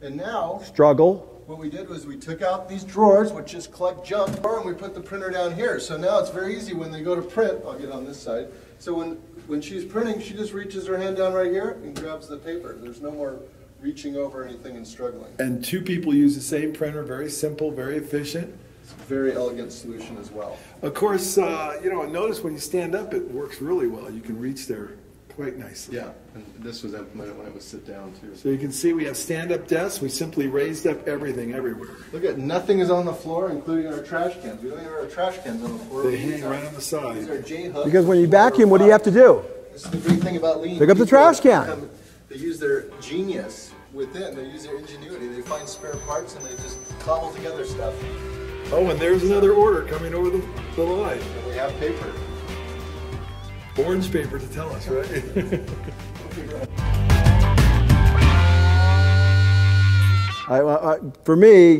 Speaker 7: And now,
Speaker 2: Struggle.
Speaker 7: what we did was we took out these drawers, which just collect junk, and we put the printer down here. So now it's very easy when they go to print. I'll get on this side. So when she's printing, she just reaches her hand down right here and grabs the paper. There's no more reaching over anything and struggling.
Speaker 1: And two people use the same printer, very simple, very efficient.
Speaker 7: It's a very elegant solution as well.
Speaker 1: Of course, notice when you stand up, it works really well. You can reach there quite nicely.
Speaker 7: Yeah, and this was implemented when it was sit down too.
Speaker 1: So you can see we have stand-up desks. We simply raised up everything everywhere.
Speaker 7: Look at, nothing is on the floor, including our trash cans. We don't even have our trash cans on the floor.
Speaker 1: They hang right on the side.
Speaker 7: These are J-hooks.
Speaker 2: Because when you vacuum, what do you have to do?
Speaker 7: This is the great thing about lean.
Speaker 2: Pick up the trash can.
Speaker 7: They use their genius within. They use their ingenuity. They find spare parts and they just cobble together stuff.
Speaker 1: Oh, and there's another order coming over the line.
Speaker 7: And we have paper.
Speaker 1: Orange paper to tell us, right?
Speaker 2: For me,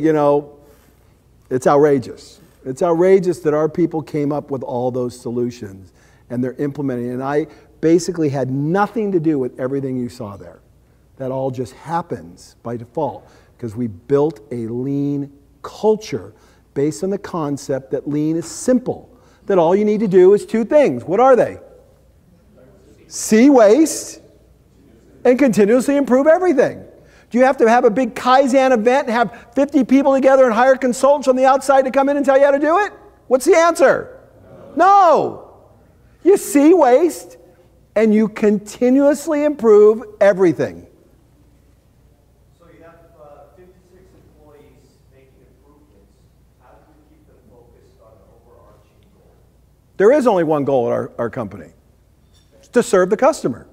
Speaker 2: it's outrageous. It's outrageous that our people came up with all those solutions and they're implementing it. And I basically had nothing to do with everything you saw there. That all just happens by default because we built a lean culture based on the concept that lean is simple. That all you need to do is two things. What are they? See waste and continuously improve everything. Do you have to have a big Kaizen event and have 50 people together and hire consultants on the outside to come in and tell you how to do it? What's the answer? No. You see waste and you continuously improve everything.
Speaker 5: So you have 56 employees making improvements. How do you keep them focused on an overarching goal?
Speaker 2: There is only one goal at our company. It's to serve the customer.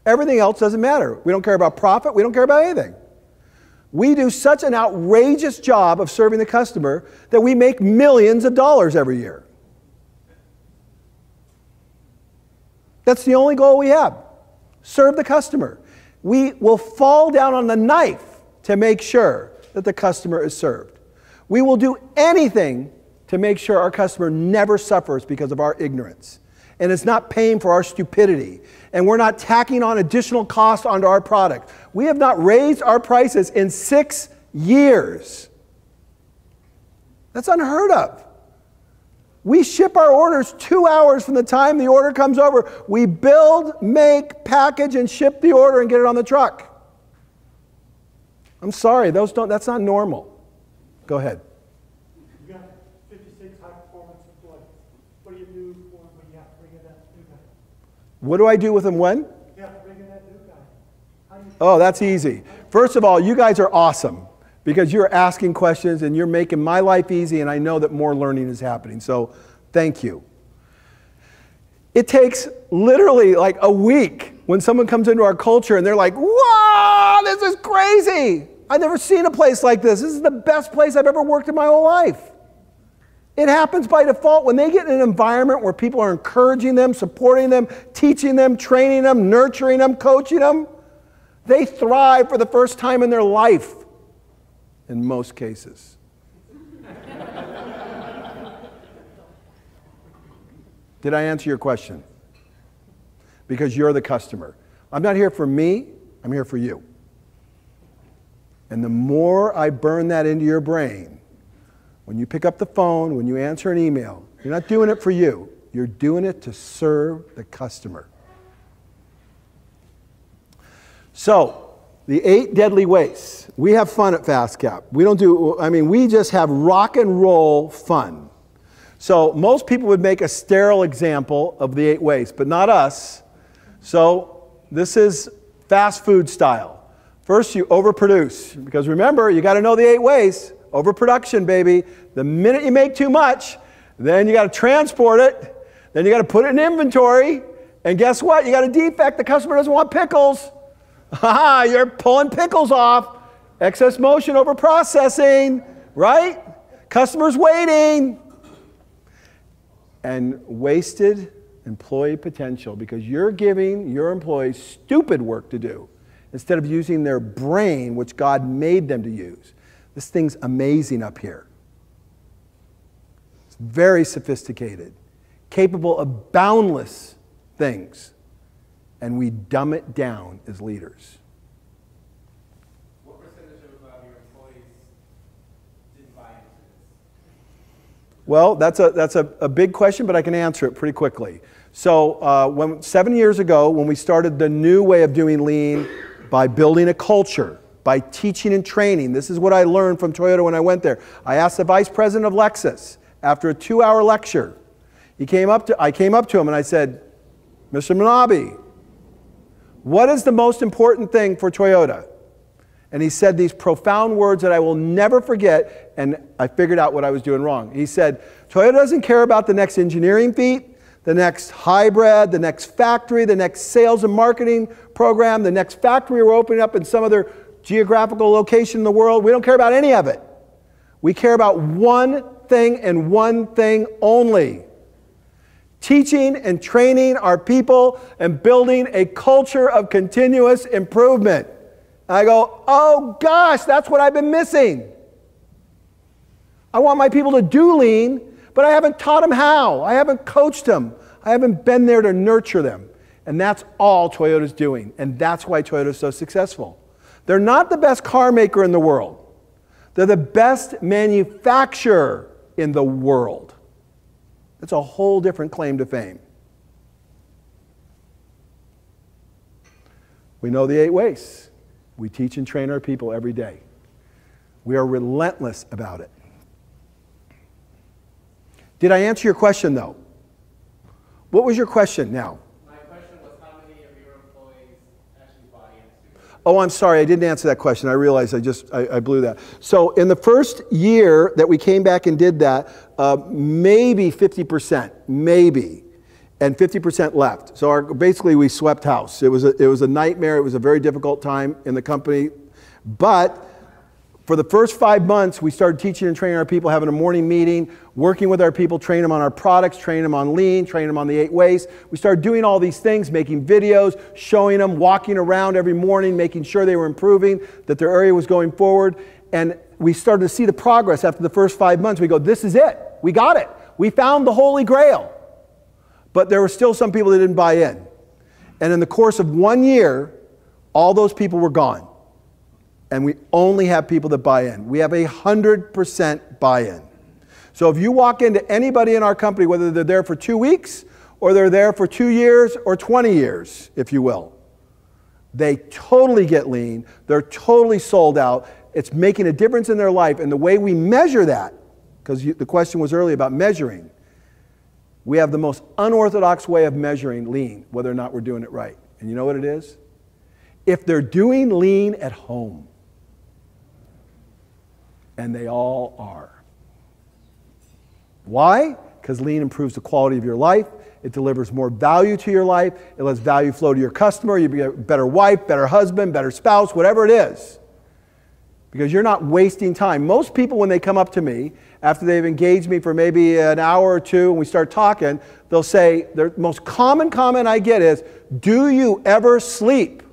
Speaker 2: Everything else doesn't matter. We don't care about profit. We don't care about anything. We do such an outrageous job of serving the customer that we make millions of dollars every year. That's the only goal we have. Serve the customer. We will fall down on the knife to make sure that the customer is served. We will do anything to make sure our customer never suffers because of our ignorance. And it's not paying for our stupidity. And we're not tacking on additional cost onto our product. We have not raised our prices in 6 years. That's unheard of. We ship our orders 2 hours from the time the order comes over. We build, make, package, and ship the order and get it on the truck. I'm sorry, that's not normal. Go ahead.
Speaker 8: You got 56 high-performance employees. What do you do when you have to bring in that new guy?
Speaker 2: What do I do with them when?
Speaker 8: You have to bring in that new guy. How do you
Speaker 2: Oh, that's easy. First of all, you guys are awesome because you're asking questions and you're making my life easy, and I know that more learning is happening. So thank you. It takes literally like a week when someone comes into our culture and they're like, "Wow, this is crazy. I've never seen a place like this. This is the best place I've ever worked in my whole life." It happens by default. When they get in an environment where people are encouraging them, supporting them, teaching them, training them, nurturing them, coaching them, they thrive for the first time in their life, in most cases. Did I answer your question? Because you're the customer. I'm not here for me, I'm here for you. And the more I burn that into your brain, when you pick up the phone, when you answer an email, you're not doing it for you. You're doing it to serve the customer. So, the 8 deadly wastes. We have fun at FastCap. We just have rock and roll fun. So, most people would make a sterile example of the 8 wastes, but not us. So, this is fast food style. First, you overproduce. Because remember, you got to know the 8 wastes. Overproduction, baby. The minute you make too much, then you got to transport it, then you got to put it in inventory, and guess what? You got a defect. The customer doesn't want pickles. Haha, you're pulling pickles off. Excess motion over processing, right? Customer's waiting. And wasted employee potential because you're giving your employees stupid work to do instead of using their brain, which God made them to use. This thing's amazing up here. It's very sophisticated, capable of boundless things, and we dumb it down as leaders.
Speaker 5: What percentage of your employees didn't buy into this?
Speaker 2: Well, that's a big question, but I can answer it pretty quickly. So 7 years ago, when we started the new way of doing lean by building a culture, by teaching and training. This is what I learned from Toyota when I went there. I asked the vice president of Lexus after a 2-hour lecture. I came up to him and I said, Mr. Manabe, what is the most important thing for Toyota? And he said these profound words that I will never forget, and I figured out what I was doing wrong. He said, Toyota doesn't care about the next engineering feat, the next hybrid, the next factory, the next sales and marketing program, the next factory we're opening up in some other geographical location in the world. We don't care about any of it. We care about one thing and one thing only. Teaching and training our people and building a culture of continuous improvement. And I go, oh gosh, that's what I've been missing. I want my people to do lean, but I haven't taught them how. I haven't coached them. I haven't been there to nurture them. And that's all Toyota's doing. And that's why Toyota's so successful. They're not the best car maker in the world. They're the best manufacturer in the world. That's a whole different claim to fame. We know the 8 wastes. We teach and train our people every day. We are relentless about it. Did I answer your question, though? What was your question now?
Speaker 5: My question was how many of your employees actually buy into it?
Speaker 2: Oh, I'm sorry, I didn't answer that question. I realized I blew that. So in the first year that we came back and did that, maybe 50%, maybe, and 50% left. So basically we swept house. It was a nightmare. It was a very difficult time in the company. But for the first 5 months, we started teaching and training our people, having a morning meeting, working with our people, training them on our products, training them on lean, training them on the 8 wastes. We started doing all these things, making videos, showing them, walking around every morning, making sure they were improving, that their area was going forward. And we started to see the progress after the first 5 months. We go, this is it. We got it. We found the Holy Grail. But there were still some people that didn't buy in. And in the course of 1 year, all those people were gone. And we only have people that buy in. We have 100% buy-in. So if you walk into anybody in our company, whether they're there for 2 weeks or they're there for 2 years or 20 years, if you will, they totally get lean. They're totally sold out. It's making a difference in their life. And the way we measure that, because the question was earlier about measuring, we have the most unorthodox way of measuring lean, whether or not we're doing it right. And you know what it is? If they're doing lean at home, and they all are. Why? Because lean improves the quality of your life. It delivers more value to your life. It lets value flow to your customer. You be a better wife, better husband, better spouse, whatever it is. because you're not wasting time. Most people, when they come up to me, after they've engaged me for maybe an hour or two and we start talking, they'll say, the most common comment I get is, do you ever sleep?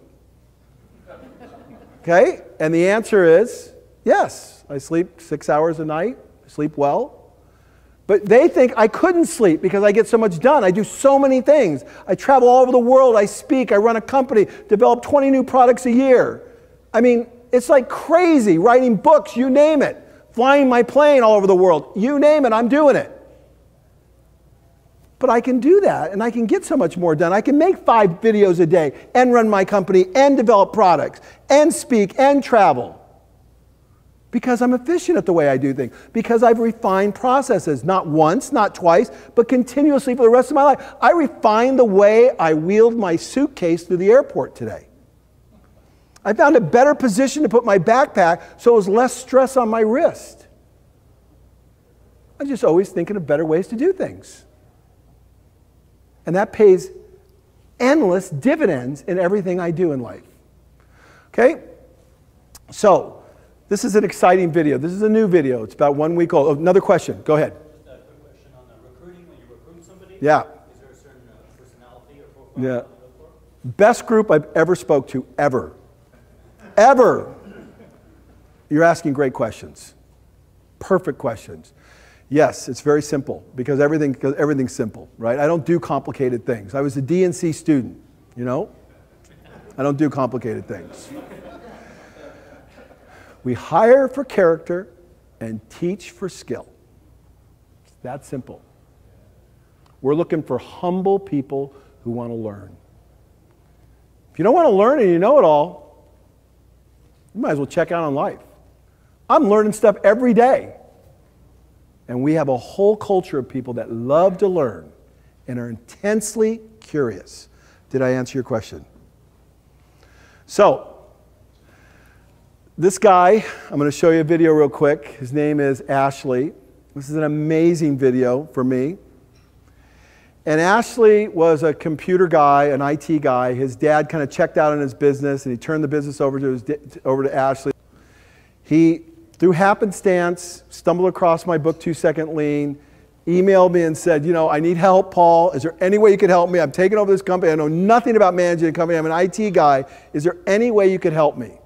Speaker 2: Okay? And the answer is, yes. I sleep 6 hours a night. I sleep well. But they think I couldn't sleep because I get so much done. I do so many things. I travel all over the world. I speak. I run a company, develop 20 new products a year. I mean, it's like crazy. Writing books, you name it. Flying my plane all over the world. You name it, I'm doing it. But I can do that, and I can get so much more done. I can make 5 videos a day, and run my company, and develop products, and speak, and travel. Because I'm efficient at the way I do things. Because I've refined processes, not once, not twice, but continuously for the rest of my life. I refined the way I wheeled my suitcase through the airport today. I found a better position to put my backpack so it was less stress on my wrist. I'm just always thinking of better ways to do things. And that pays endless dividends in everything I do in life. Okay? So, this is an exciting video. This is a new video. It's about 1 week old. Oh, another question. Go ahead.
Speaker 5: Just a quick question on recruiting. When you recruit somebody,
Speaker 2: yeah.
Speaker 5: Is there a certain personality or profile
Speaker 2: Yeah.
Speaker 5: you look for?
Speaker 2: Best group I've ever spoke to, ever. Ever. You're asking great questions. Perfect questions. Yes, it's very simple because everything's simple, right? I don't do complicated things. I was a D&C student, you know? I don't do complicated things. We hire for character and teach for skill. It's that simple. We're looking for humble people who want to learn. If you don't want to learn and you know it all, you might as well check out on life. I'm learning stuff every day. And we have a whole culture of people that love to learn and are intensely curious. Did I answer your question? So, this guy, I'm going to show you a video real quick. His name is Ashley. This is an amazing video for me. And Ashley was a computer guy, an IT guy. His dad kind of checked out on his business, and he turned the business over to Ashley. He, through happenstance, stumbled across my book, 2 Second Lean, emailed me and said, you know, I need help, Paul. Is there any way you could help me? I'm taking over this company. I know nothing about managing a company. I'm an IT guy. Is there any way you could help me?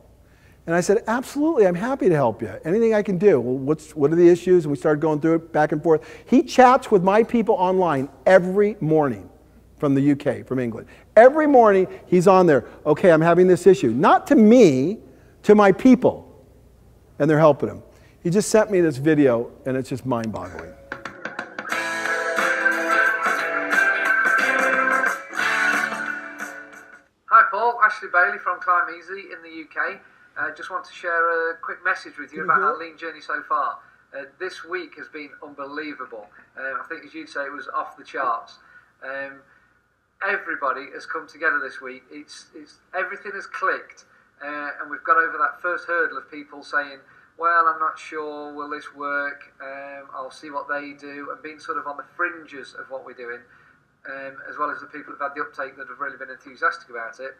Speaker 2: And I said, absolutely, I'm happy to help you. Anything I can do. Well, what are the issues? And we started going through it back and forth. He chats with my people online every morning from the UK, from England. Every morning, he's on there. Okay, I'm having this issue. Not to me, to my people. And they're helping him. He just sent me this video, and it's just mind-boggling.
Speaker 9: Hi, Paul. Ashley Bailey from Climb Easy in the UK. Just want to share a quick message with you about our lean journey so far. This week has been unbelievable. I think, as you'd say, it was off the charts. Everybody has come together this week. Everything has clicked, and we've got over that first hurdle of people saying, well, I'm not sure, will this work? I'll see what they do, and being sort of on the fringes of what we're doing, as well as the people who've had the uptake that have really been enthusiastic about it.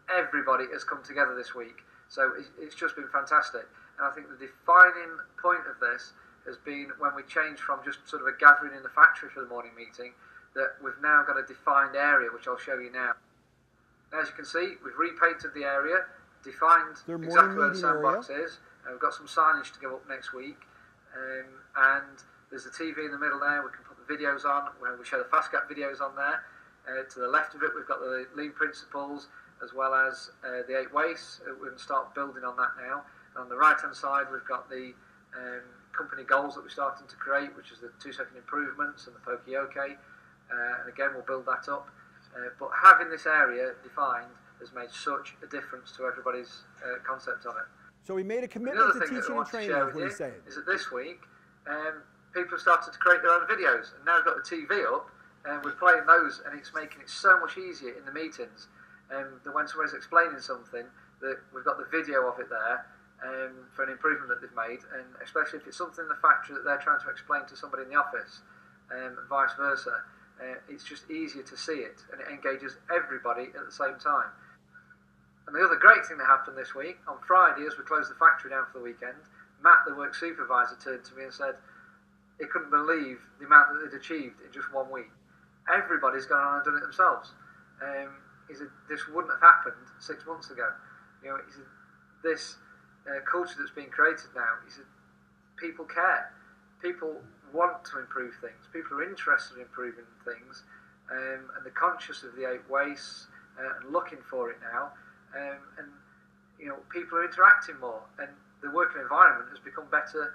Speaker 9: Everybody has come together this week. So it's just been fantastic. And I think the defining point of this has been when we changed from just sort of a gathering in the factory for the morning meeting, that we've now got a defined area, which I'll show you now. As you can see, we've repainted the area, defined exactly where the sandbox is, and we've got some signage to go up next week. And there's the TV in the middle there, we can put the videos on, where we show the FastCap videos on there. To the left of it, we've got the lean principles, as well as the 8 wastes. We're going to start building on that now. And on the right hand side, we've got the company goals that we're starting to create, which is the 2-second improvements and the Poke-Yoke. And again, we'll build that up. But having this area defined has made such a difference to everybody's concept on it.
Speaker 2: So we made a commitment to teaching and training, is what he's saying.
Speaker 9: Is that this week, people have started to create their own videos. And now we've got the TV up, and we're playing those, and it's making it so much easier in the meetings. That when somebody's explaining something, that we've got the video of it there for an improvement that they've made, and especially if it's something in the factory that they're trying to explain to somebody in the office, and vice versa, it's just easier to see it, and it engages everybody at the same time. And the other great thing that happened this week, on Friday, as we closed the factory down for the weekend, Matt, the work supervisor, turned to me and said he couldn't believe the amount that they'd achieved in just 1 week. Everybody's gone on and done it themselves. He said, this wouldn't have happened 6 months ago. You know, he said, this culture that's being created now, he said, people care. People want to improve things. People are interested in improving things, and they're conscious of the 8 wastes and looking for it now. And you know, people are interacting more, and the working environment has become better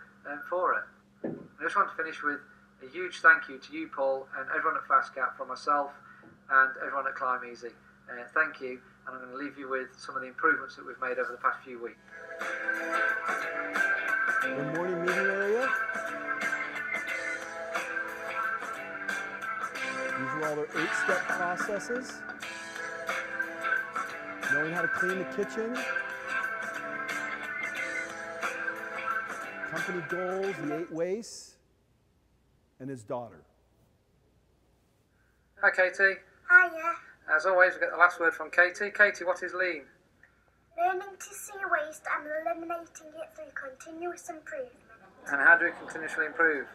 Speaker 9: for it. I just want to finish with a huge thank you to you, Paul, and everyone at FastCap, from myself and everyone at Climb Easy. Thank you, and I'm going to leave you with some of the improvements that we've made over the past few weeks.
Speaker 2: Good morning meeting area. These are all their 8-step processes. Knowing how to clean the kitchen. Company goals, the 8 wastes, and his daughter.
Speaker 9: Hi, Katie.
Speaker 10: Hiya.
Speaker 9: As always, we get the last word from Katie. Katie, what is lean?
Speaker 10: Learning to see waste and eliminating it through continuous improvement.
Speaker 9: And how do we continuously improve?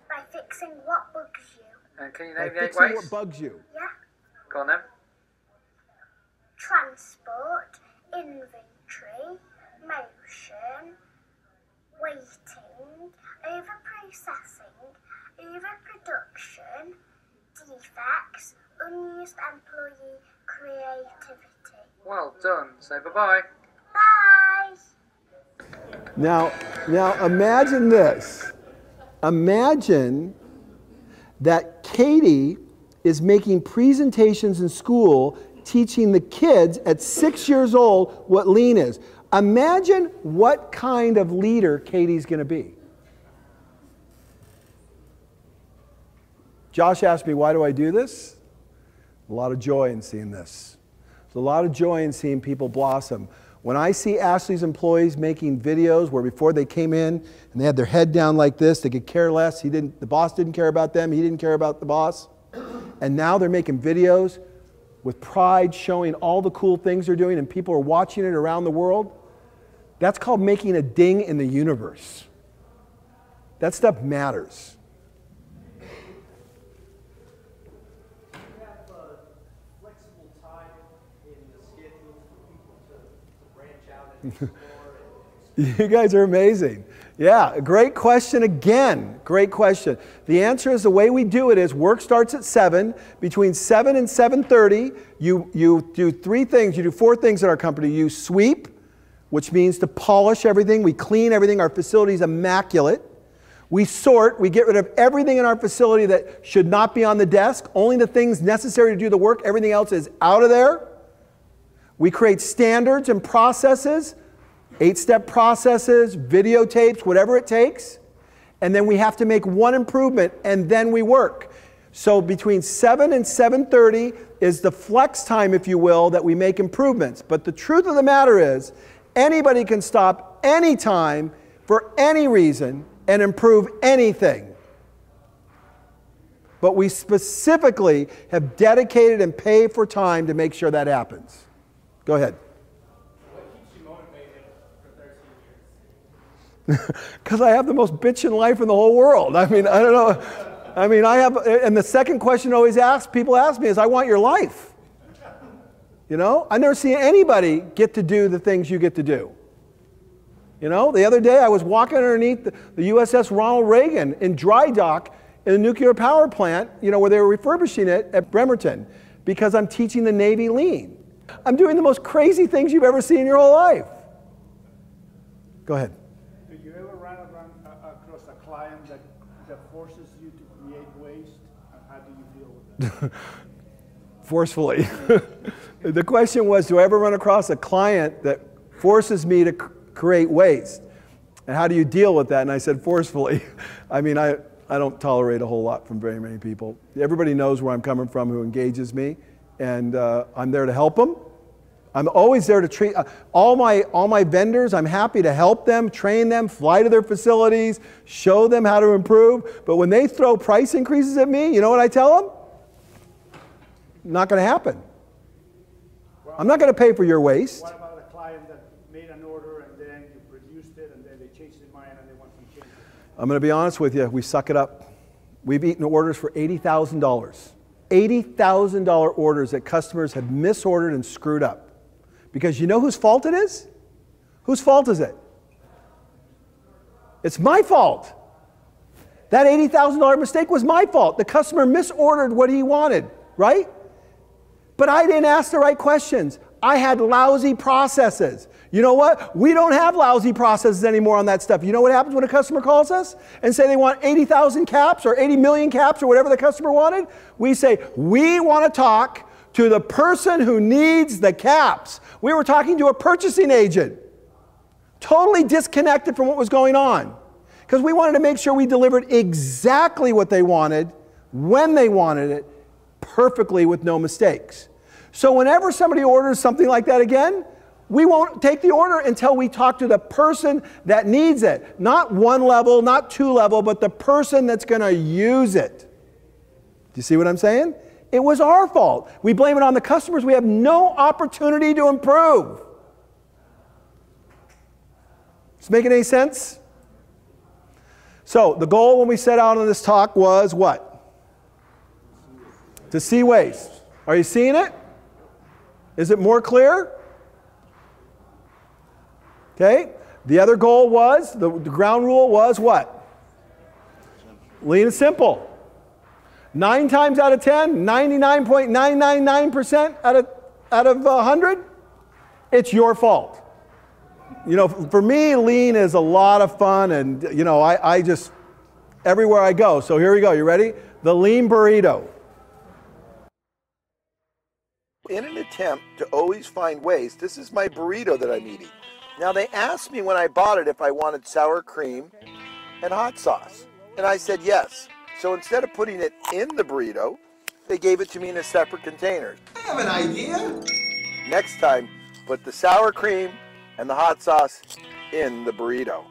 Speaker 10: By fixing what bugs you.
Speaker 9: And can you
Speaker 2: By
Speaker 9: name the 8
Speaker 2: fixing
Speaker 9: wastes?
Speaker 2: what bugs you.
Speaker 10: Yeah?
Speaker 9: Go on then.
Speaker 10: Transport, inventory, motion, waiting, over-processing, overproduction, defects, unused employee creativity.
Speaker 9: Well done. Say bye-bye.
Speaker 10: Bye!
Speaker 2: Now imagine this. Imagine that Katie is making presentations in school teaching the kids at 6 years old what lean is. Imagine what kind of leader Katie's going to be. Josh asked me, why do I do this? A lot of joy in seeing this. There's a lot of joy in seeing people blossom. When I see Ashley's employees making videos where before they came in and they had their head down like this, they could care less. The boss didn't care about them. He didn't care about the boss. And now they're making videos with pride, showing all the cool things they're doing, and people are watching it around the world. That's called making a ding in the universe. That stuff matters. You guys are amazing. Yeah, great question again. Great question. The answer is the way we do it is work starts at 7. Between 7 and 7:30, you do 3 things. You do 4 things at our company. You sweep, which means to polish everything. We clean everything. Our facility is immaculate. We sort. We get rid of everything in our facility that should not be on the desk. Only the things necessary to do the work. Everything else is out of there. We create standards and processes, 8-step processes, videotapes, whatever it takes. And then we have to make 1 improvement, and then we work. So between 7 and 7:30 is the flex time, if you will, that we make improvements. But the truth of the matter is, anybody can stop anytime for any reason and improve anything. But we specifically have dedicated and paid for time to make sure that happens. Go ahead.
Speaker 5: What keeps you motivated for 13 years?
Speaker 2: Because I have the most bitchin' life in the whole world. I mean, I don't know. I mean, I have, and the second question people ask me is, I want your life. You know, I never see anybody get to do the things you get to do. You know, the other day I was walking underneath the USS Ronald Reagan in dry dock in a nuclear power plant, you know, where they were refurbishing it at Bremerton, because I'm teaching the Navy lean. I'm doing the most crazy things you've ever seen in your whole life. Go ahead.
Speaker 8: Do you ever run across a client that forces you to create waste? And how do you deal with that?
Speaker 2: Forcefully. The question was, do I ever run across a client that forces me to create waste? And how do you deal with that? And I said, forcefully. I mean, I don't tolerate a whole lot from very many people. Everybody knows where I'm coming from who engages me. And I'm there to help them. I'm always there to treat all my vendors. I'm happy to help them, train them, fly to their facilities, show them how to improve. But when they throw price increases at me, you know what I tell them? Not going to happen.
Speaker 8: Well,
Speaker 2: I'm not going to pay for your waste.
Speaker 8: What about a client that made an order and then you produced it and then they changed their mind and they want some changes?
Speaker 2: I'm going to be honest with you. We suck it up. We've eaten orders for $80,000. $80,000 orders that customers have misordered and screwed up. Because you know whose fault it is? Whose fault is it? It's my fault. That $80,000 mistake was my fault. The customer misordered what he wanted, right? But I didn't ask the right questions. I had lousy processes. You know what? We don't have lousy processes anymore on that stuff. You know what happens when a customer calls us and say they want 80,000 caps or 80 million caps or whatever the customer wanted? We say, we want to talk to the person who needs the caps. We were talking to a purchasing agent. Totally disconnected from what was going on. Because we wanted to make sure we delivered exactly what they wanted, when they wanted it, perfectly with no mistakes. So whenever somebody orders something like that again, we won't take the order until we talk to the person that needs it. Not one level, not two level, but the person that's going to use it. Do you see what I'm saying? It was our fault. We blame it on the customers. We have no opportunity to improve. Is this making any sense? So the goal when we set out on this talk was what? To see waste. Are you seeing it? Is it more clear? Okay. The other goal was, the ground rule was what? Lean and simple. 9 times out of 10, 99.999% out of 100, it's your fault. You know, for me, lean is a lot of fun, and you know, I just, everywhere I go. So here we go. You ready? The lean burrito.
Speaker 1: In an attempt to always find waste, this is my burrito that I'm eating. Now they asked me when I bought it if I wanted sour cream and hot sauce. And I said yes. So instead of putting it in the burrito, they gave it to me in a separate container. I have an idea. Next time, put the sour cream and the hot sauce in the burrito.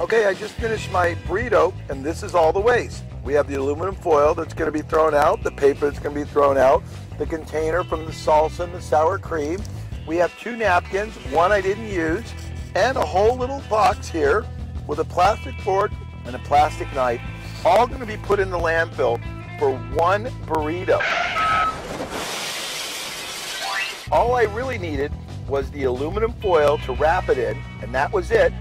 Speaker 1: Okay, I just finished my burrito, and this is all the waste. We have the aluminum foil that's going to be thrown out, the paper that's going to be thrown out, the container from the salsa and the sour cream. We have 2 napkins, one I didn't use, and a whole little box here with a plastic fork and a plastic knife, all going to be put in the landfill for 1 burrito. All I really needed was the aluminum foil to wrap it in, and that was it.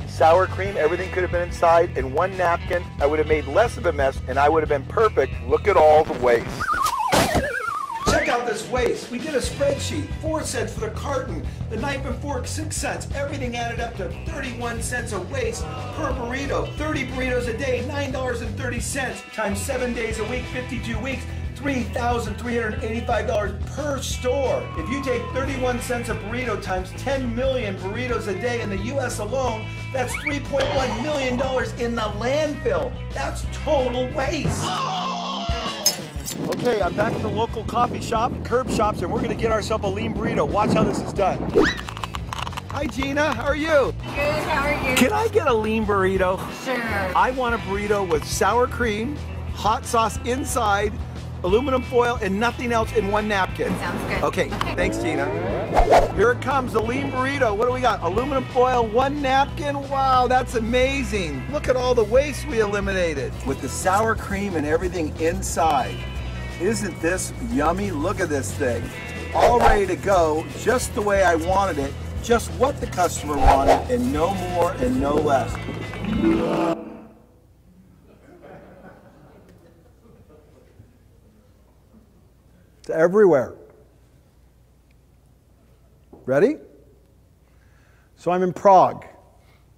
Speaker 1: Sour cream, everything could have been inside, and 1 napkin. I would have made less of a mess, and I would have been perfect. Look at all the waste. Check out this waste. We did a spreadsheet. 4 cents for the carton, the knife and fork 6 cents. Everything added up to 31 cents of waste per burrito. 30 burritos a day, $9.30 times 7 days a week, 52 weeks. $3,385 per store. If you take 31 cents a burrito times 10 million burritos a day in the US alone, that's $3.1 million in the landfill. That's total waste. Okay, I'm back at the local coffee shop, curb shops, and we're gonna get ourselves a lean burrito. Watch how this is done. Hi Gina, how are you?
Speaker 11: Good, how are you?
Speaker 1: Can I get a lean burrito?
Speaker 11: Sure.
Speaker 1: I want a burrito with sour cream, hot sauce inside, aluminum foil, and nothing else in 1 napkin.
Speaker 11: Sounds good.
Speaker 1: Okay, thanks Gina. Here it comes, the lean burrito. What do we got? Aluminum foil, 1 napkin. Wow, that's amazing. Look at all the waste we eliminated. With the sour cream and everything inside. Isn't this yummy? Look at this thing. All ready to go, just the way I wanted it, just what the customer wanted, and no more and no less.
Speaker 2: It's everywhere. Ready? So I'm in Prague,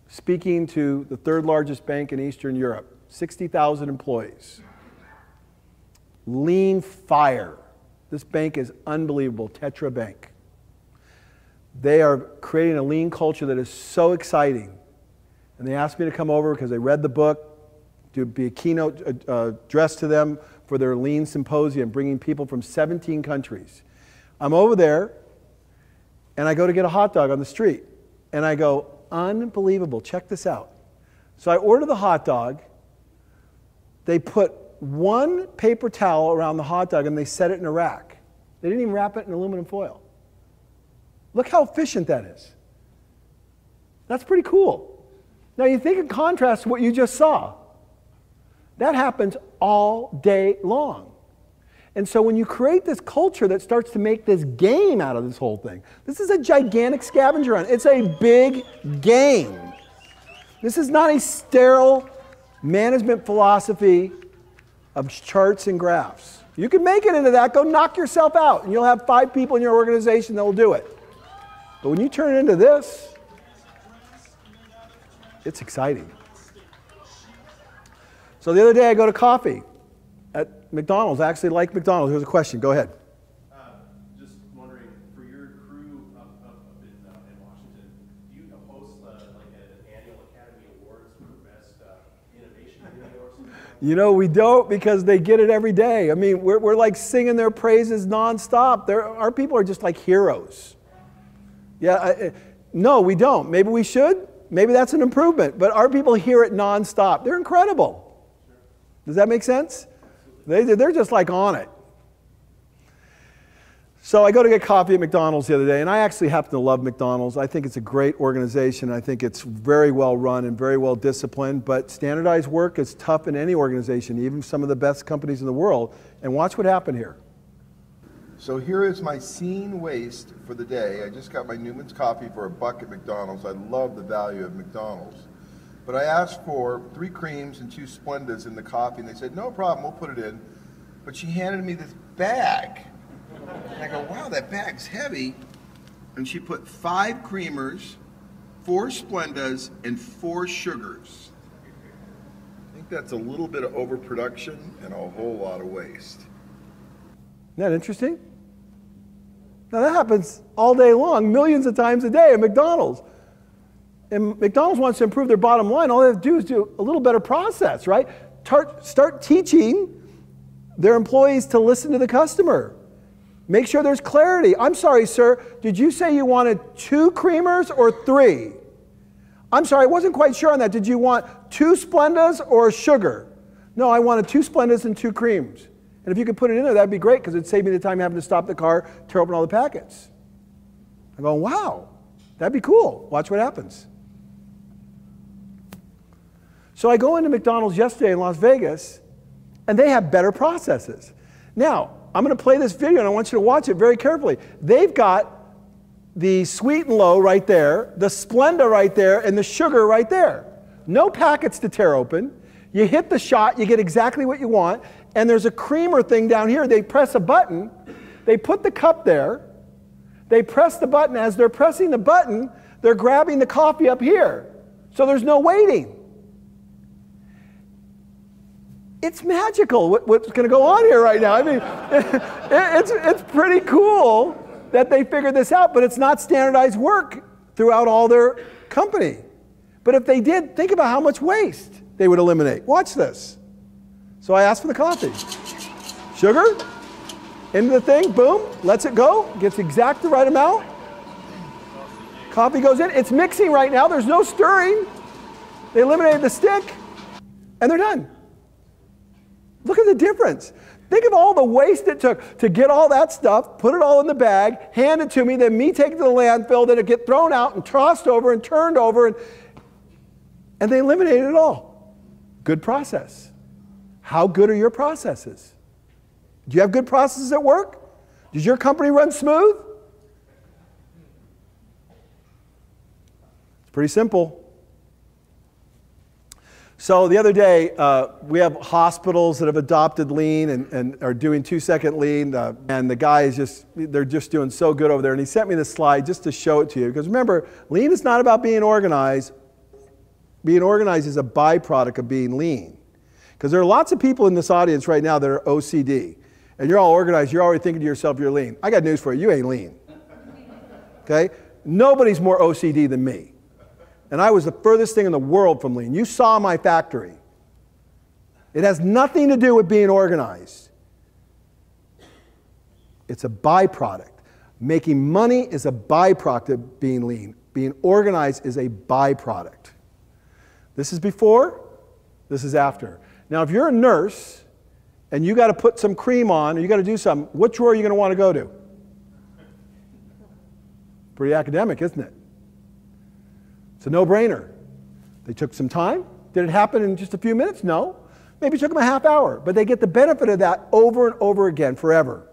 Speaker 2: speaking to the 3rd largest bank in Eastern Europe, 60,000 employees. Lean fire. This bank is unbelievable, Tetra Bank. They are creating a lean culture that is so exciting. And they asked me to come over because they read the book, to be a keynote address to them for their lean symposium, bringing people from 17 countries. I'm over there, and I go to get a hot dog on the street. And I go, unbelievable, check this out. So I order the hot dog. They put 1 paper towel around the hot dog, and they set it in a rack. They didn't even wrap it in aluminum foil. Look how efficient that is. That's pretty cool. Now you think in contrast to what you just saw. That happens all day long. And so when you create this culture that starts to make this game out of this whole thing, this is a gigantic scavenger hunt. It's a big game. This is not a sterile management philosophy of charts and graphs. You can make it into that, go knock yourself out, and you'll have 5 people in your organization that will do it. But when you turn it into this, it's exciting. So the other day I go to coffee at McDonald's. I actually like McDonald's. Here's a question. Go ahead.
Speaker 11: Just wondering, for your crew up in Washington, do you host like an annual Academy Awards for best innovation video or something?
Speaker 2: You know, we don't, because they get it every day. I mean, we're like singing their praises nonstop. Our people are just like heroes. Yeah, no, we don't. Maybe we should. Maybe that's an improvement. But our people hear it nonstop. They're incredible. Does that make sense? They're just like on it. So I go to get coffee at McDonald's the other day, and I actually happen to love McDonald's. I think it's a great organization. I think it's very well run and very well disciplined, but standardized work is tough in any organization, even some of the best companies in the world. And watch what happened here.
Speaker 12: So here is my scene waste for the day. I just got my Newman's coffee for $1 at McDonald's. I love the value of McDonald's. But I asked for 3 creams and 2 Splendas in the coffee, and they said, no problem, we'll put it in. But she handed me this bag. And I go, wow, that bag's heavy. And she put 5 creamers, 4 Splendas, and 4 sugars. I think that's a little bit of overproduction and a whole lot of waste.
Speaker 2: Isn't that interesting? Now that happens all day long, millions of times a day at McDonald's. And McDonald's wants to improve their bottom line. All they have to do is do a little better process, right? Start teaching their employees to listen to the customer. Make sure there's clarity. I'm sorry, sir, did you say you wanted 2 creamers or 3? I'm sorry, I wasn't quite sure on that. Did you want 2 Splendas or sugar? No, I wanted 2 Splendas and 2 creams. And if you could put it in there, that'd be great, because it'd save me the time having to stop the car, tear open all the packets. I'm going, wow, that'd be cool. Watch what happens. So I go into McDonald's yesterday in Las Vegas, and they have better processes. Now, I'm going to play this video, and I want you to watch it very carefully. They've got the sweet and low right there, the Splenda right there, and the sugar right there. No packets to tear open. You hit the shot, you get exactly what you want, and there's a creamer thing down here. They press a button, they put the cup there, they press the button. As they're pressing the button, they're grabbing the coffee up here. So there's no waiting. It's magical what's going to go on here right now. I mean, it's pretty cool that they figured this out, but it's not standardized work throughout all their company. But if they did, think about how much waste they would eliminate. Watch this. So I asked for the coffee. Sugar, into the thing, boom, lets it go, gets exact the right amount. Coffee goes in. It's mixing right now. There's no stirring. They eliminated the stick, and they're done. Look at the difference. Think of all the waste it took to get all that stuff, put it all in the bag, hand it to me, then me take it to the landfill, then it get thrown out and tossed over and turned over, and they eliminated it all. Good process. How good are your processes? Do you have good processes at work? Does your company run smooth? It's pretty simple. So the other day, we have hospitals that have adopted lean and are doing 2-second lean, and the guy is they're just doing so good over there. And he sent me this slide just to show it to you, because remember, lean is not about being organized. Being organized is a byproduct of being lean. Because there are lots of people in this audience right now that are OCD, and you're all organized. You're already thinking to yourself, you're lean. I got news for you. You ain't lean. Okay? Nobody's more OCD than me. And I was the furthest thing in the world from lean. You saw my factory. It has nothing to do with being organized. It's a byproduct. Making money is a byproduct of being lean. Being organized is a byproduct. This is before, this is after. Now, if you're a nurse and you got to put some cream on, or you got to do something, what drawer are you going to want to go to? Pretty academic, isn't it? It's a no-brainer. They took some time. Did it happen in just a few minutes? No. Maybe it took them a half hour, but they get the benefit of that over and over again forever.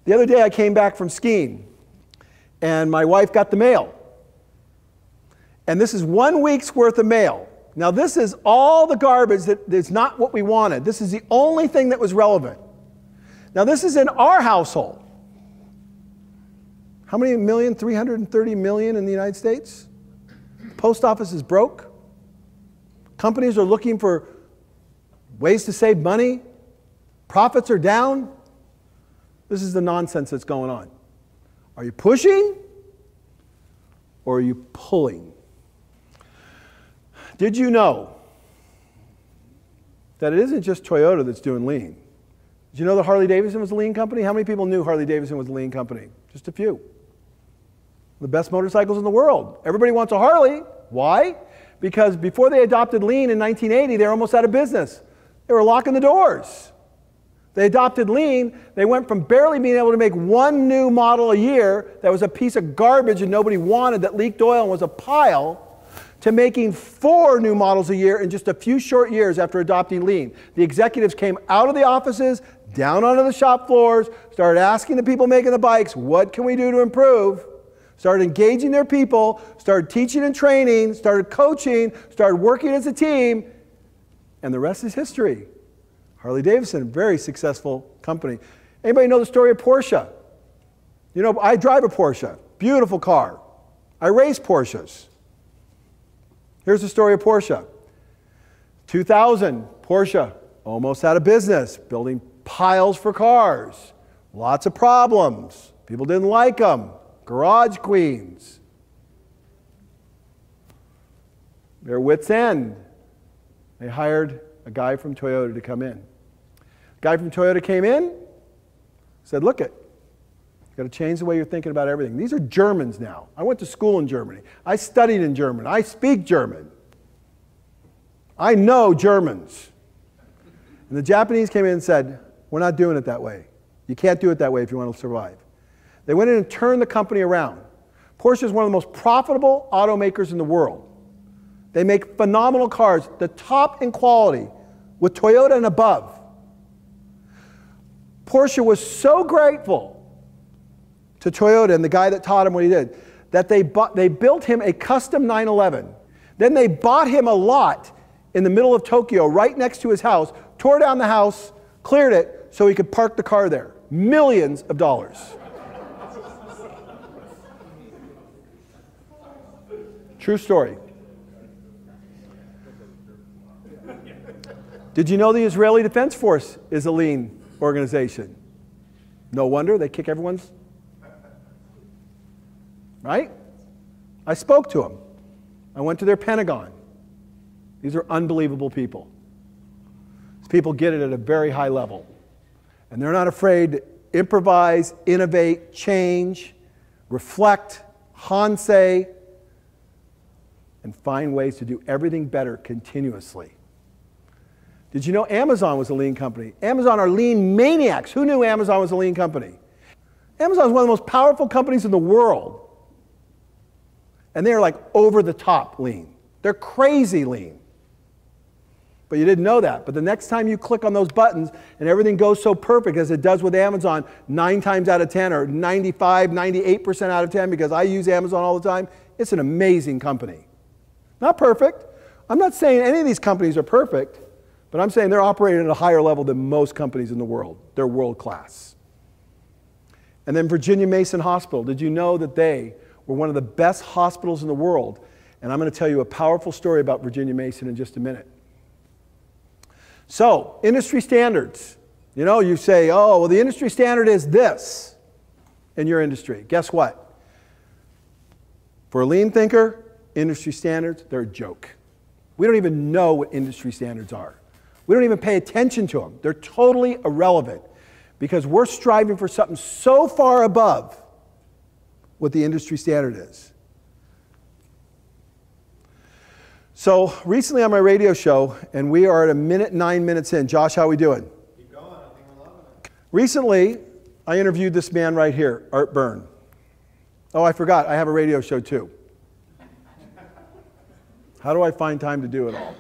Speaker 2: The other day I came back from skiing, and my wife got the mail. And this is 1 week's worth of mail. Now this is all the garbage that is not what we wanted. This is the only thing that was relevant. Now this is in our household. How many million? 330 million in the United States? Post office is broke. Companies are looking for ways to save money. Profits are down. This is the nonsense that's going on. Are you pushing or are you pulling? Did you know that it isn't just Toyota that's doing lean? Did you know that Harley-Davidson was a lean company? How many people knew Harley-Davidson was a lean company? Just a few. The best motorcycles in the world. Everybody wants a Harley. Why? Because before they adopted lean in 1980, they were almost out of business. They were locking the doors. They adopted lean. They went from barely being able to make one new model a year that was a piece of garbage and nobody wanted, that leaked oil and was a pile, to making 4 new models a year in just a few short years after adopting lean. The executives came out of the offices, down onto the shop floors, started asking the people making the bikes, what can we do to improve? Started engaging their people, started teaching and training, started coaching, started working as a team, and the rest is history. Harley-Davidson, very successful company. Anybody know the story of Porsche? You know, I drive a Porsche, beautiful car. I race Porsches. Here's the story of Porsche. 2000, Porsche almost out of business, building piles for cars. Lots of problems. People didn't like them. Garage queens. Their wits' end. They hired a guy from Toyota to come in. The guy from Toyota came in, said, look it, you've got to change the way you're thinking about everything. These are Germans now. I went to school in Germany. I studied in German. I speak German. I know Germans. And the Japanese came in and said, we're not doing it that way. You can't do it that way if you want to survive. They went in and turned the company around. Porsche is one of the most profitable automakers in the world. They make phenomenal cars, the top in quality, with Toyota and above. Porsche was so grateful to Toyota and the guy that taught him what he did, that they built him a custom 911. Then they bought him a lot in the middle of Tokyo, right next to his house, tore down the house, cleared it so he could park the car there. Millions of dollars. True story. Did you know the Israeli Defense Force is a lean organization? No wonder they kick everyone's. Right? I spoke to them. I went to their Pentagon. These are unbelievable people. These people get it at a very high level. And they're not afraid to improvise, innovate, change, reflect, hansei, and find ways to do everything better continuously. Did you know Amazon was a lean company? Amazon are lean maniacs. Who knew Amazon was a lean company? Amazon is one of the most powerful companies in the world. And they're like over the top lean. They're crazy lean. But you didn't know that. But the next time you click on those buttons and everything goes so perfect as it does with Amazon 9 times out of 10 or 95, 98% out of 10, because I use Amazon all the time, it's an amazing company. Not perfect. I'm not saying any of these companies are perfect, but I'm saying they're operating at a higher level than most companies in the world. They're world class. And then Virginia Mason Hospital. Did you know that they were one of the best hospitals in the world? And I'm going to tell you a powerful story about Virginia Mason in just a minute. So, industry standards. You know, you say, oh, well, the industry standard is this in your industry. Guess what? For a lean thinker, industry standards, they're a joke. We don't even know what industry standards are. We don't even pay attention to them. They're totally irrelevant because we're striving for something so far above what the industry standard is. So recently on my radio show, and we are at 9 minutes in. Josh, how are we doing?
Speaker 7: Keep going. I think we're loving it.
Speaker 2: Recently, I interviewed this man right here, Art Byrne. Oh, I forgot. I have a radio show too. How do I find time to do it all?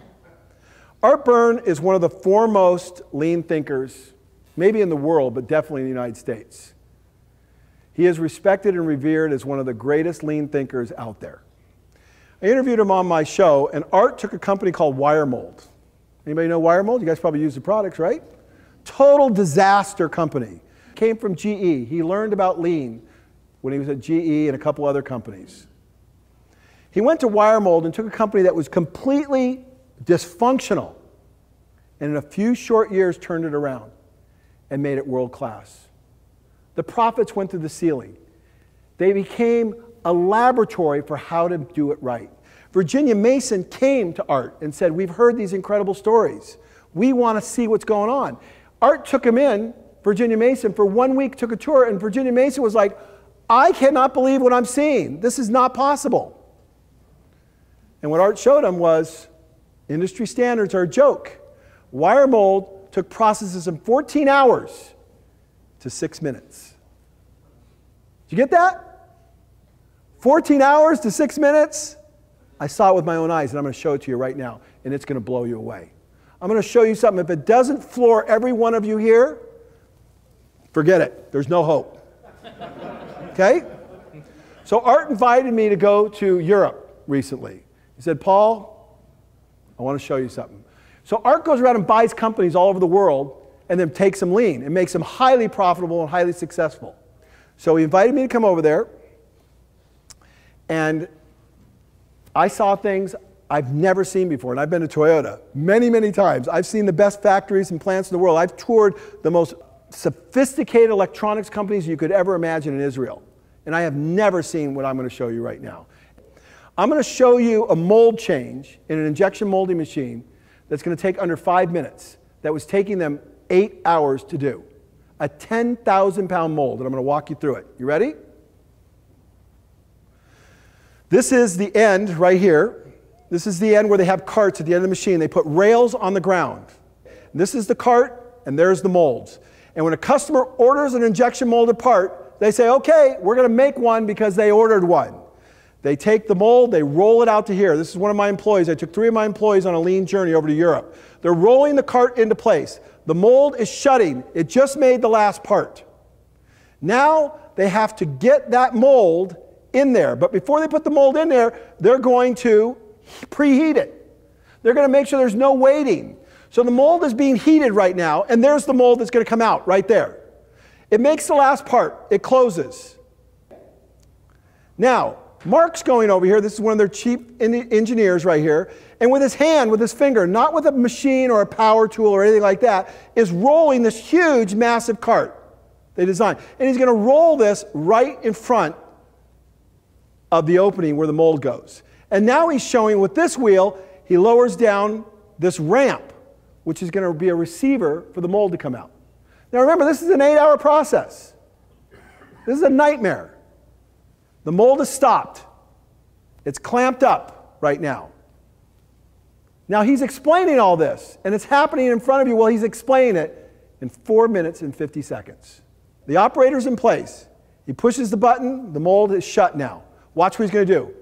Speaker 2: Art Byrne is one of the foremost lean thinkers, maybe in the world, but definitely in the United States. He is respected and revered as one of the greatest lean thinkers out there. I interviewed him on my show, and Art took a company called Wire Mold. Anybody know Wire Mold? You guys probably use the products, right? Total disaster company. Came from GE. He learned about lean when he was at GE and a couple other companies. He went to Wire Mold and took a company that was completely dysfunctional, and in a few short years turned it around and made it world class. The profits went through the ceiling. They became a laboratory for how to do it right. Virginia Mason came to Art and said, we've heard these incredible stories. We want to see what's going on. Art took him in, Virginia Mason, for 1 week, took a tour, and Virginia Mason was like, I cannot believe what I'm seeing. This is not possible. And what Art showed him was, industry standards are a joke. Wire Mold took processes in 14 hours to 6 minutes. Did you get that? 14 hours to 6 minutes? I saw it with my own eyes, and I'm going to show it to you right now, and it's going to blow you away. I'm going to show you something. If it doesn't floor every one of you here, forget it. There's no hope. Okay? So Art invited me to go to Europe recently. He said, Paul, I want to show you something. So Art goes around and buys companies all over the world and then takes them lean and makes them highly profitable and highly successful. So he invited me to come over there, and I saw things I've never seen before. And I've been to Toyota many, many times. I've seen the best factories and plants in the world. I've toured the most sophisticated electronics companies you could ever imagine in Israel. And I have never seen what I'm going to show you right now. I'm going to show you a mold change in an injection molding machine that's going to take under 5 minutes. That was taking them 8 hours to do. A 10,000-pound mold, and I'm going to walk you through it. You ready? This is the end right here. This is the end where they have carts at the end of the machine. They put rails on the ground. This is the cart, and there's the molds. And when a customer orders an injection molded part, they say, okay, we're going to make one because they ordered one. They take the mold, they roll it out to here. This is one of my employees. I took 3 of my employees on a lean journey over to Europe. They're rolling the cart into place. The mold is shutting. It just made the last part. Now they have to get that mold in there. But before they put the mold in there, they're going to preheat it. They're going to make sure there's no waiting. So the mold is being heated right now, and there's the mold that's going to come out right there. It makes the last part. It closes. Now, Mark's going over here. This is one of their chief engineers right here. And with his hand, with his finger, not with a machine or a power tool or anything like that, is rolling this huge, massive cart they designed. And he's going to roll this right in front of the opening where the mold goes. And now he's showing with this wheel, he lowers down this ramp, which is going to be a receiver for the mold to come out. Now remember, this is an 8-hour process. This is a nightmare. The mold is stopped. It's clamped up right now. Now he's explaining all this, and it's happening in front of you while he's explaining it in 4 minutes and 50 seconds. The operator's in place. He pushes the button, the mold is shut now. Watch what he's going to do.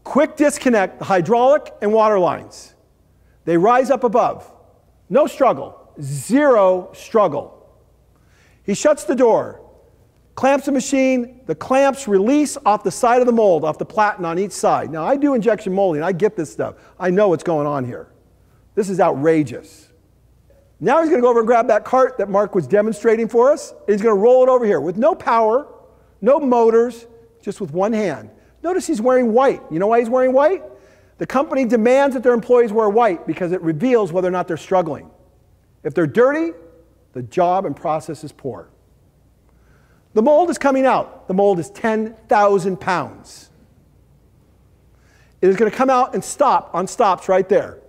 Speaker 2: Quick disconnect the hydraulic and water lines. They rise up above. No struggle. Zero struggle. He shuts the door. Clamps the machine, the clamps release off the side of the mold, off the platen on each side. Now, I do injection molding. I get this stuff. I know what's going on here. This is outrageous. Now he's going to go over and grab that cart that Mark was demonstrating for us, and he's going to roll it over here with no power, no motors, just with one hand. Notice he's wearing white. You know why he's wearing white? The company demands that their employees wear white because it reveals whether or not they're struggling. If they're dirty, the job and process is poor. The mold is coming out. The mold is 10,000 pounds. It is going to come out and stop on stops right there.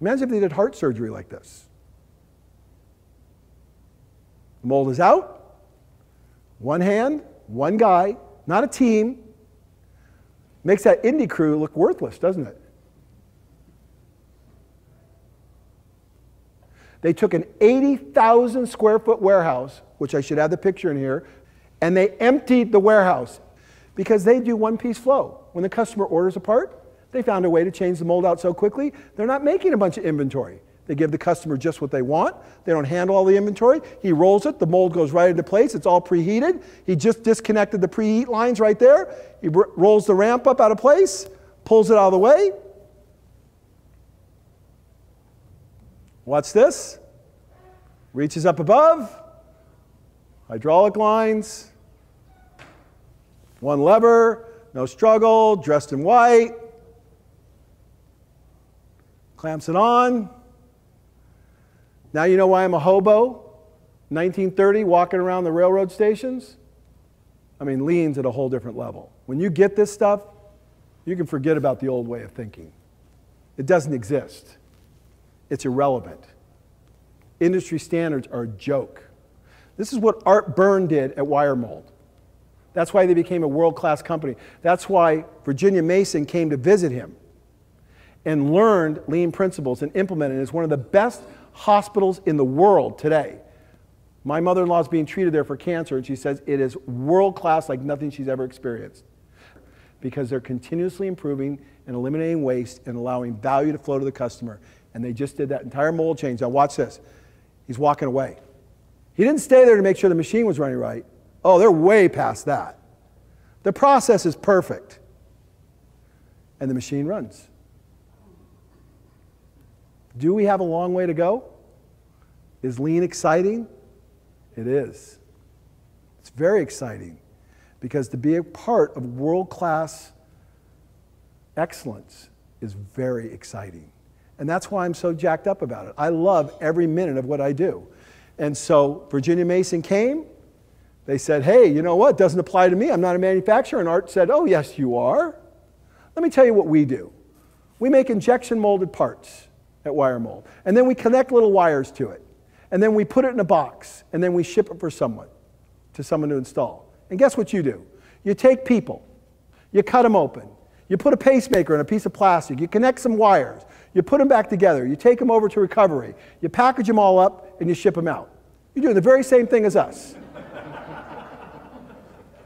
Speaker 2: Imagine if they did heart surgery like this. The mold is out. One hand, one guy, not a team. Makes that indie crew look worthless, doesn't it? They took an 80,000 square foot warehouse which I should have the picture in here, and they emptied the warehouse because they do one-piece flow. When the customer orders a part, they found a way to change the mold out so quickly, they're not making a bunch of inventory. They give the customer just what they want. They don't handle all the inventory. He rolls it. The mold goes right into place. It's all preheated. He just disconnected the preheat lines right there. He rolls the ramp up out of place, pulls it out of the way. Watch this. Reaches up above. Hydraulic lines. One lever. No struggle. Dressed in white. Clamps it on. Now you know why I'm a hobo, 1930, walking around the railroad stations? I mean, lean's at a whole different level. When you get this stuff, you can forget about the old way of thinking. It doesn't exist. It's irrelevant. Industry standards are a joke. This is what Art Byrne did at Wire Mold. That's why they became a world-class company. That's why Virginia Mason came to visit him and learned lean principles and implemented it. It's one of the best hospitals in the world today. My mother-in-law is being treated there for cancer, and she says it is world-class like nothing she's ever experienced because they're continuously improving and eliminating waste and allowing value to flow to the customer. And they just did that entire mold change. Now watch this. He's walking away. He didn't stay there to make sure the machine was running right. Oh, they're way past that. The process is perfect. And the machine runs. Do we have a long way to go? Is lean exciting? It is. It's very exciting because to be a part of world-class excellence is very exciting. And that's why I'm so jacked up about it. I love every minute of what I do. And so Virginia Mason came. They said, hey, you know what? It doesn't apply to me. I'm not a manufacturer. And Art said, oh, yes, you are. Let me tell you what we do. We make injection molded parts at Wire Mold. And then we connect little wires to it. And then we put it in a box. And then we ship it for someone, to someone to install. And guess what you do? You take people. You cut them open. You put a pacemaker in a piece of plastic. You connect some wires. You put them back together. You take them over to recovery. You package them all up and you ship them out. You're doing the very same thing as us.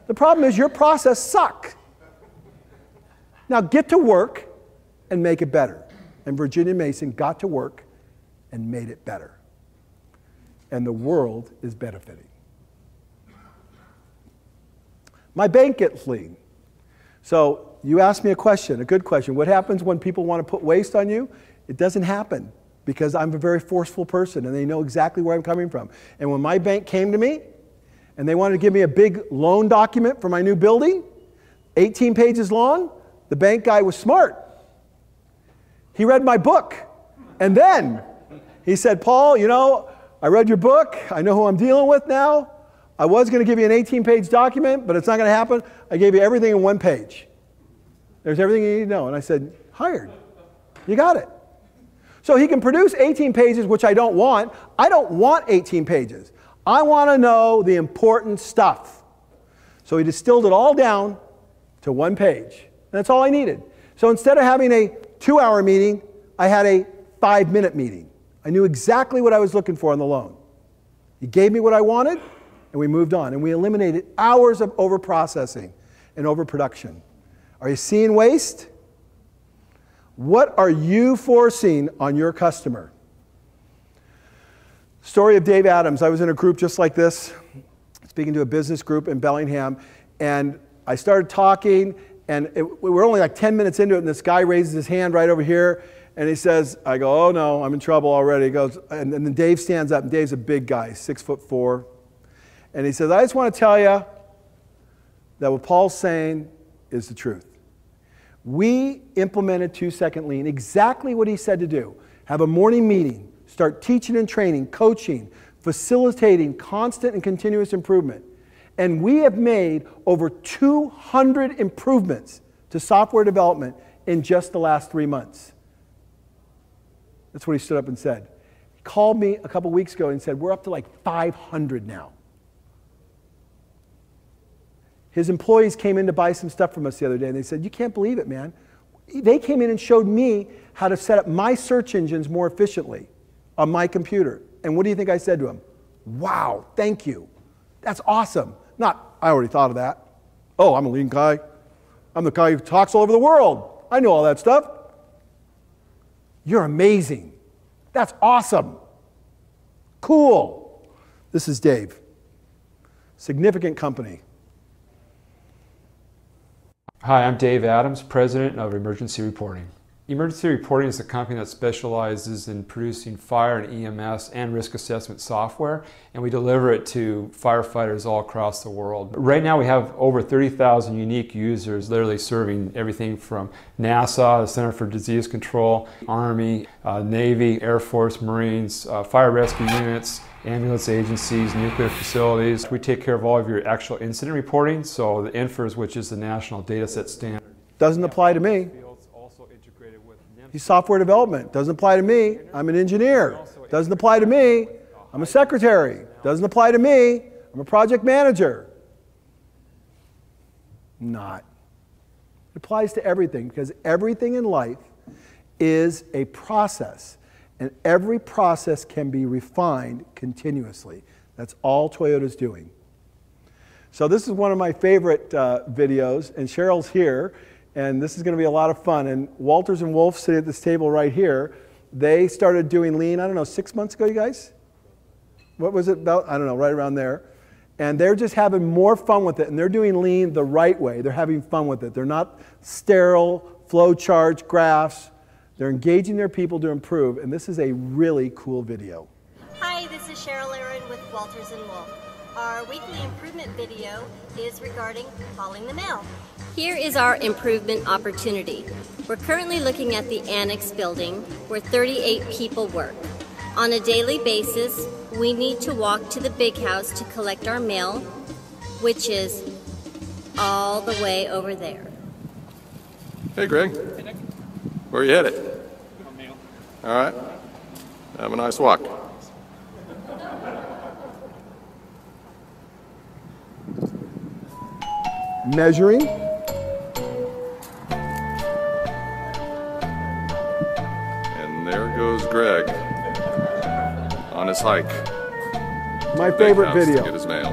Speaker 2: The problem is your process sucks. Now get to work and make it better. And Virginia Mason got to work and made it better. And the world is benefiting. My bank gets lean. So you asked me a question, a good question. What happens when people want to put waste on you? It doesn't happen because I'm a very forceful person and they know exactly where I'm coming from. And when my bank came to me and they wanted to give me a big loan document for my new building, 18 pages long, the bank guy was smart. He read my book. And then he said, Paul, you know, I read your book. I know who I'm dealing with now. I was going to give you an 18-page document, but it's not going to happen. I gave you everything in one page. There's everything you need to know. And I said, hired. You got it. So he can produce 18 pages, which I don't want. I don't want 18 pages. I want to know the important stuff. So he distilled it all down to one page. And that's all I needed. So instead of having a 2-hour meeting, I had a 5-minute meeting. I knew exactly what I was looking for on the loan. He gave me what I wanted, and we moved on. And we eliminated hours of overprocessing and overproduction. Are you seeing waste? What are you forcing on your customer? Story of Dave Adams. I was in a group just like this, speaking to a business group in Bellingham, and I started talking, and we were only like 10 minutes into it, and this guy raises his hand right over here, and he says, I go, oh no, I'm in trouble already. He goes, and then Dave stands up, and Dave's a big guy, 6'4", and he says, I just want to tell you that what Paul's saying is the truth. We implemented 2-second lean, exactly what he said to do. Have a morning meeting, start teaching and training, coaching, facilitating constant and continuous improvement. And we have made over 200 improvements to software development in just the last 3 months. That's what he stood up and said. He called me a couple weeks ago and said, we're up to like 500 now. His employees came in to buy some stuff from us the other day, and they said, you can't believe it, man. They came in and showed me how to set up my search engines more efficiently on my computer. And what do you think I said to him? Wow, thank you. That's awesome. Not, I already thought of that. Oh, I'm a lean guy. I'm the guy who talks all over the world. I know all that stuff. You're amazing. That's awesome. Cool. This is Dave. Significant company.
Speaker 13: Hi, I'm Dave Adams, President of Emergency Reporting. Emergency Reporting is a company that specializes in producing fire and EMS and risk assessment software, and we deliver it to firefighters all across the world. Right now we have over 30,000 unique users, literally serving everything from NASA, the Center for Disease Control, Army, Navy, Air Force, Marines, fire rescue units, ambulance agencies, nuclear facilities. We take care of all of your actual incident reporting, so the INFRS, which is the National Data Set Standard.
Speaker 2: Doesn't apply to me. He's software development. Doesn't apply to me. I'm an engineer. Doesn't apply to me. I'm a secretary. Doesn't apply to me. I'm a project manager. Not. It applies to everything, because everything in life is a process, and every process can be refined continuously. That's all Toyota's doing. So this is one of my favorite videos, and Cheryl's here. And this is going to be a lot of fun. And Walters and Wolf sitting at this table right here, they started doing lean, I don't know, 6 months ago, you guys? What was it about? I don't know, right around there. And they're just having more fun with it. And they're doing lean the right way. They're having fun with it. They're not sterile flow chart graphs. They're engaging their people to improve. And this is a really cool video.
Speaker 14: Hi, this is Cheryl Aaron with Walters and Wolf. Our weekly improvement video is regarding hauling the mail. Here is our improvement opportunity. We're currently looking at the annex building where 38 people work. On a daily basis, we need to walk to the big house to collect our mail, which is all the way over there.
Speaker 15: Hey, Greg.
Speaker 16: Hey, Nick.
Speaker 15: Where are you headed?
Speaker 16: Mail.
Speaker 15: All right. Have a nice walk.
Speaker 2: Measuring.
Speaker 15: And there goes Greg on his hike.
Speaker 2: My favorite video.
Speaker 15: To get his mail.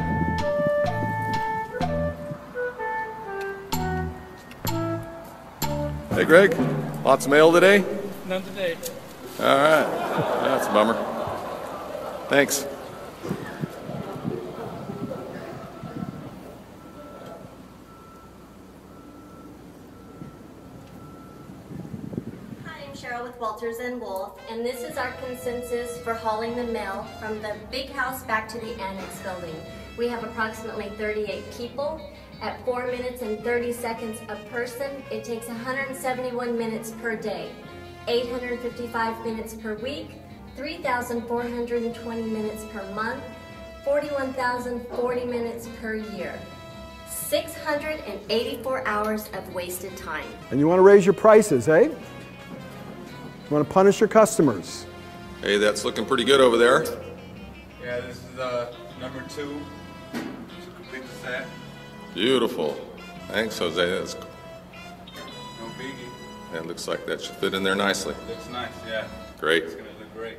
Speaker 15: Hey, Greg. Lots of mail today?
Speaker 16: None today.
Speaker 15: All right. That's a bummer. Thanks.
Speaker 14: Cheryl with Walters and Wolf, and this is our consensus for hauling the mail from the big house back to the annex building. We have approximately 38 people. At 4 minutes and 30 seconds a person, it takes 171 minutes per day, 855 minutes per week, 3,420 minutes per month, 41,040 minutes per year. 684 hours of wasted time.
Speaker 2: And you want to raise your prices, eh? You want to punish your customers.
Speaker 15: Hey, that's looking pretty good over there.
Speaker 17: Yeah, this is number 2 to complete the set.
Speaker 15: Beautiful. Thanks, Jose. That's
Speaker 17: No biggie.
Speaker 15: That looks like that should fit in there nicely.
Speaker 17: Looks nice, yeah.
Speaker 15: Great.
Speaker 17: It's gonna look great.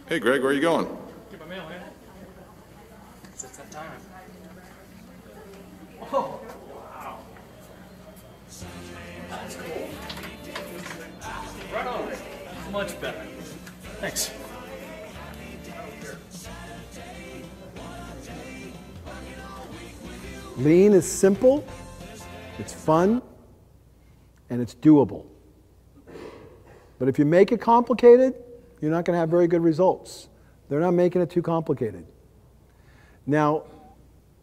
Speaker 15: Hey, Greg, where are you going?
Speaker 16: Get my mail, man. It's that time. Oh, wow. That's cool. Right on. Much better. Thanks.
Speaker 2: Lean is simple, it's fun, and it's doable. But if you make it complicated, you're not going to have very good results. They're not making it too complicated. Now,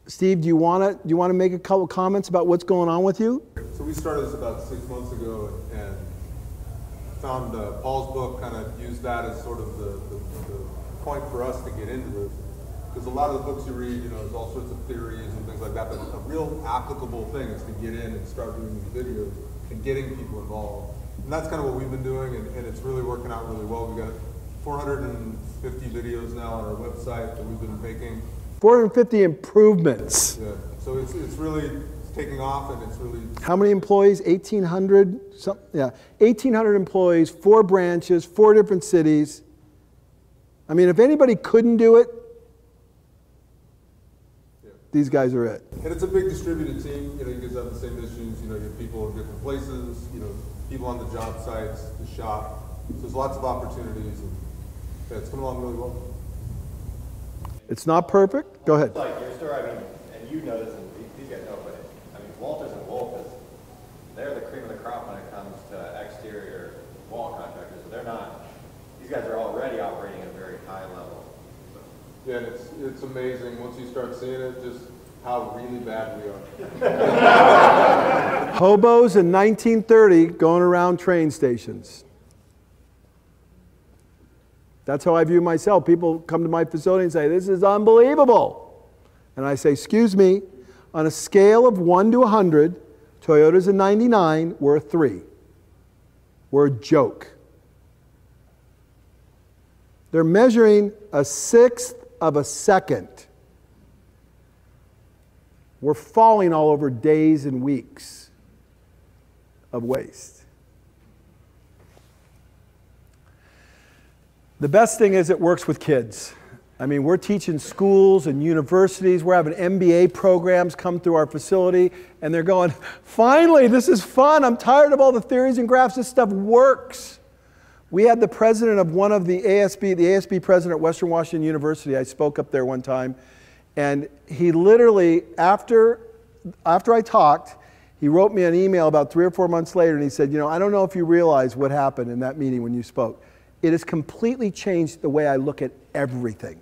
Speaker 2: Steve, do you want to make a couple comments about what's going on with you?
Speaker 18: So we started this about 6 months ago and found Paul's book, kind of used that as sort of the point for us to get into this. Because a lot of the books you read, you know, there's all sorts of theories and things like that, but a real applicable thing is to get in and start doing these videos and getting people involved. And that's kind of what we've been doing, and it's really working out really well. We've got 450 videos now on our website that we've been making.
Speaker 2: 450 improvements.
Speaker 18: Yeah, so it's really taking off, and it's really...
Speaker 2: How many employees? 1,800? Yeah, 1,800 employees, 4 branches, 4 different cities. I mean, if anybody couldn't do it, these guys are it.
Speaker 18: And it's a big distributed team. You know, you guys have the same issues. You know, you have people in different places. You know, people on the job sites, the shop. So there's lots of opportunities, and yeah, it's coming along really well.
Speaker 2: It's not perfect. Go ahead.
Speaker 19: It's like your store, I mean, and you know this, and these guys know, but I mean, Walters and Wolf is, they're the cream of the crop when it comes to exterior wall contractors. So they're not, these guys are already operating at a very high level.
Speaker 18: Yeah, and it's amazing once you start seeing it, just how really bad we are.
Speaker 2: Hobos in 1930 going around train stations. That's how I view myself. People come to my facility and say, this is unbelievable. And I say, excuse me, on a scale of 1 to 100, Toyota's a 99, we're a 3. We're a joke. They're measuring a 1/6 of a second. We're falling all over days and weeks of waste. The best thing is it works with kids. I mean, we're teaching schools and universities. We're having MBA programs come through our facility, and they're going, finally, this is fun. I'm tired of all the theories and graphs. This stuff works. We had the president of one of the ASB president at Western Washington University. I spoke up there one time, and he literally, after I talked, he wrote me an email about 3 or 4 months later, and he said, you know, I don't know if you realize what happened in that meeting when you spoke. It has completely changed the way I look at everything.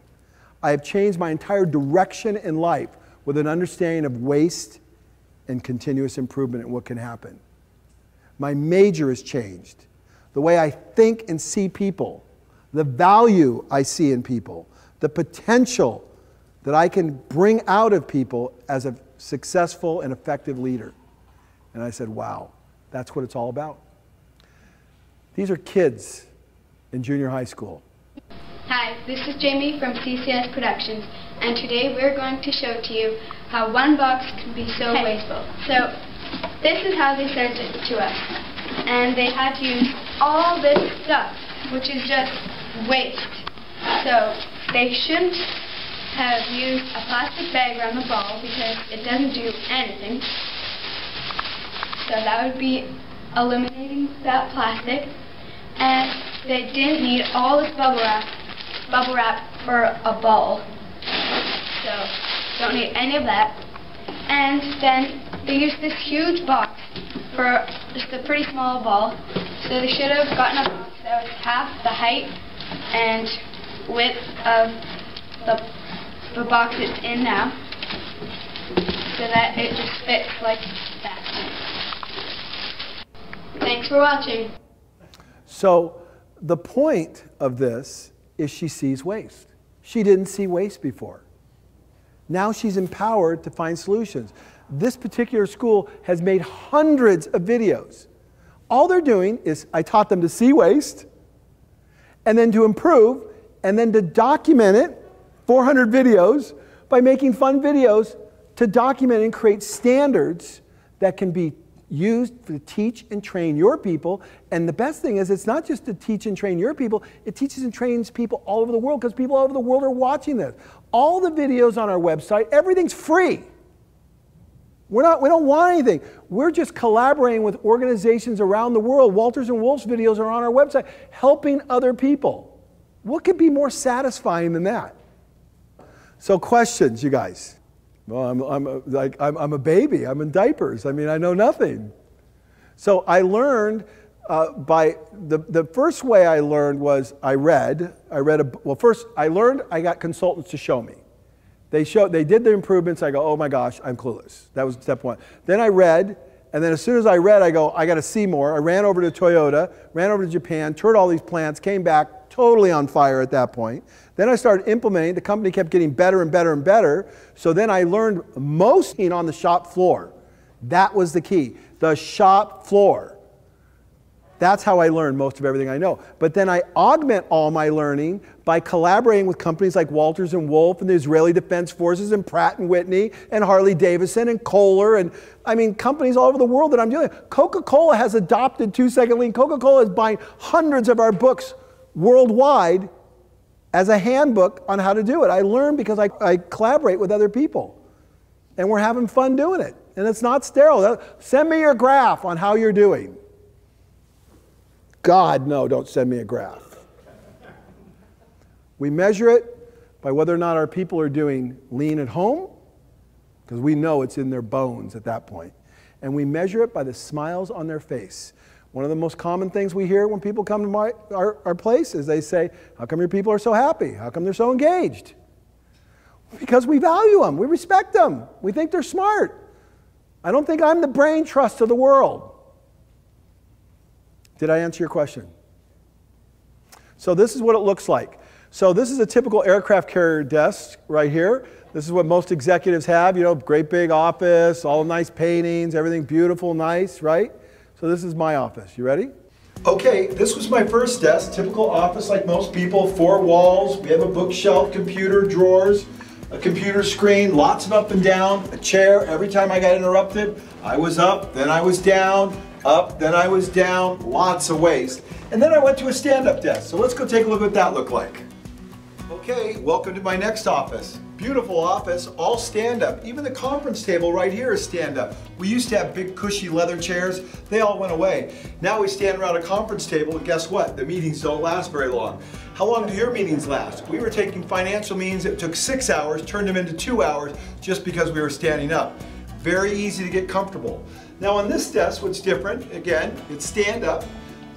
Speaker 2: I have changed my entire direction in life with an understanding of waste and continuous improvement and what can happen. My major has changed. The way I think and see people, the value I see in people, the potential that I can bring out of people as a successful and effective leader. And I said, wow, that's what it's all about. These are kids in junior high school.
Speaker 20: Hi, this is Jamie from CCS Productions, and today we're going to show to you how one box can be so wasteful. So, this is how they sent it to us, and they had to use all this stuff, which is just waste. So, they shouldn't have used a plastic bag around the ball because it doesn't do anything. So that would be eliminating that plastic. And they didn't need all this bubble wrap for a ball. So, don't need any of that. And then they used this huge box for just a pretty small ball. So they should have gotten a box that was half the height and width of the box it's in now. So that it just fits like that. Thanks for watching.
Speaker 2: So the point of this is she sees waste. She didn't see waste before. Now she's empowered to find solutions. This particular school has made hundreds of videos. All they're doing is, I taught them to see waste, and then to improve, and then to document it, 400 videos, by making fun videos to document and create standards that can be used to teach and train your people. And the best thing is, it's not just to teach and train your people, it teaches and trains people all over the world, because people all over the world are watching this. All the videos on our website, everything's free. We don't want anything. We're just collaborating with organizations around the world. Walters and Wolf's videos are on our website, helping other people. What could be more satisfying than that? So questions, you guys. Well, I'm a baby. I'm in diapers. I mean, I know nothing. So I learned by the first way I learned was I got consultants to show me. They did the improvements. I go, oh my gosh, I'm clueless. That was step one. Then I read, and then as soon as I read, I go, I got to see more. I ran over to Toyota, ran over to Japan, toured all these plants, came back totally on fire at that point. Then I started implementing. The company kept getting better and better and better. So then I learned most on the shop floor. That was the key. The shop floor. That's how I learned most of everything I know. But then I augment all my learning by collaborating with companies like Walters and Wolf and the Israeli Defense Forces and Pratt and Whitney and Harley Davidson and Kohler and, I mean, companies all over the world that I'm dealing with. Coca-Cola has adopted 2-second lean. Coca-Cola is buying hundreds of our books worldwide as a handbook on how to do it. I learn because I collaborate with other people. and we're having fun doing it. And it's not sterile. Send me your graph on how you're doing. God, no, don't send me a graph. We measure it by whether or not our people are doing lean at home, because we know it's in their bones at that point. And we measure it by the smiles on their face. One of the most common things we hear when people come to our place is they say, how come your people are so happy? How come they're so engaged? Because we value them. We respect them. We think they're smart. I don't think I'm the brain trust of the world. Did I answer your question? So this is what it looks like. So this is a typical aircraft carrier desk right here. This is what most executives have, you know, great big office, all nice paintings, everything beautiful, nice, right? So this is my office. You ready?
Speaker 1: Okay, this was my first desk, typical office like most people, 4 walls. We have a bookshelf, computer, drawers, a computer screen, lots of up and down, a chair. Every time I got interrupted, I was up, then I was down, up, then I was down, lots of waste. And then I went to a stand-up desk. So let's go take a look at what that looked like. Okay, welcome to my next office. Beautiful office, all stand-up. Even the conference table right here is stand-up. We used to have big cushy leather chairs. They all went away. Now we stand around a conference table and guess what? The meetings don't last very long. How long do your meetings last? We were taking financial meetings that took 6 hours, turned them into 2 hours just because we were standing up. Very easy to get comfortable. Now on this desk, what's different, again, it's stand-up.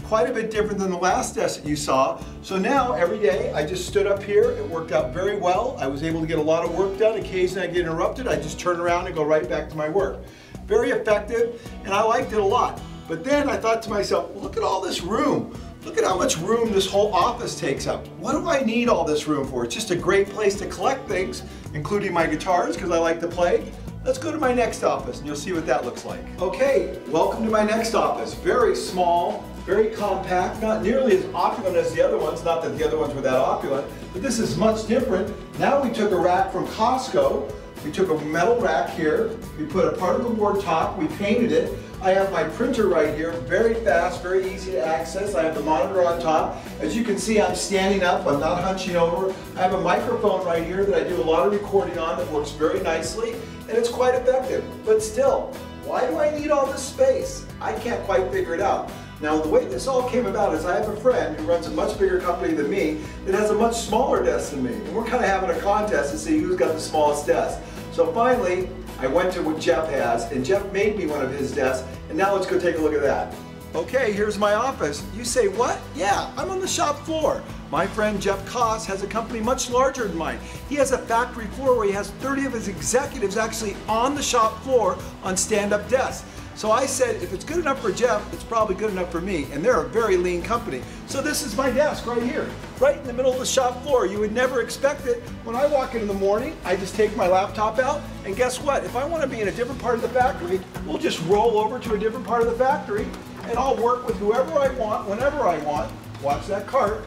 Speaker 1: Quite a bit different than the last desk that you saw. So now every day I just stood up here. It worked out very well. I was able to get a lot of work done. Occasionally I get interrupted. I just turn around and go right back to my work. Very effective, and I liked it a lot. But then I thought to myself, look at all this room. Look at how much room this whole office takes up. What do I need all this room for? It's just a great place to collect things, including my guitars, because I like to play. Let's go to my next office and you'll see what that looks like. Okay, welcome to my next office. Very small, very compact, not nearly as opulent as the other ones, not that the other ones were that opulent, but this is much different. Now we took a rack from Costco, we took a metal rack here, we put a particle board top, we painted it. I have my printer right here, very fast, very easy to access. I have the monitor on top. As you can see, I'm standing up, I'm not hunching over. I have a microphone right here that I do a lot of recording on that works very nicely, and it's quite effective. But still, why do I need all this space? I can't quite figure it out. Now, the way this all came about is I have a friend who runs a much bigger company than me that has a much smaller desk than me. And we're kind of having a contest to see who's got the smallest desk. So finally, I went to what Jeff has, and Jeff made me one of his desks, and now let's go take a look at that. Okay, here's my office. You say, what? Yeah, I'm on the shop floor. My friend Jeff Koss has a company much larger than mine. He has a factory floor where he has 30 of his executives actually on the shop floor on stand-up desks. So I said, if it's good enough for Jeff, it's probably good enough for me. And they're a very lean company. So this is my desk right here, right in the middle of the shop floor. You would never expect it. When I walk in the morning, I just take my laptop out. And guess what? If I want to be in a different part of the factory, we'll just roll over to a different part of the factory. And I'll work with whoever I want, whenever I want. Watch that cart.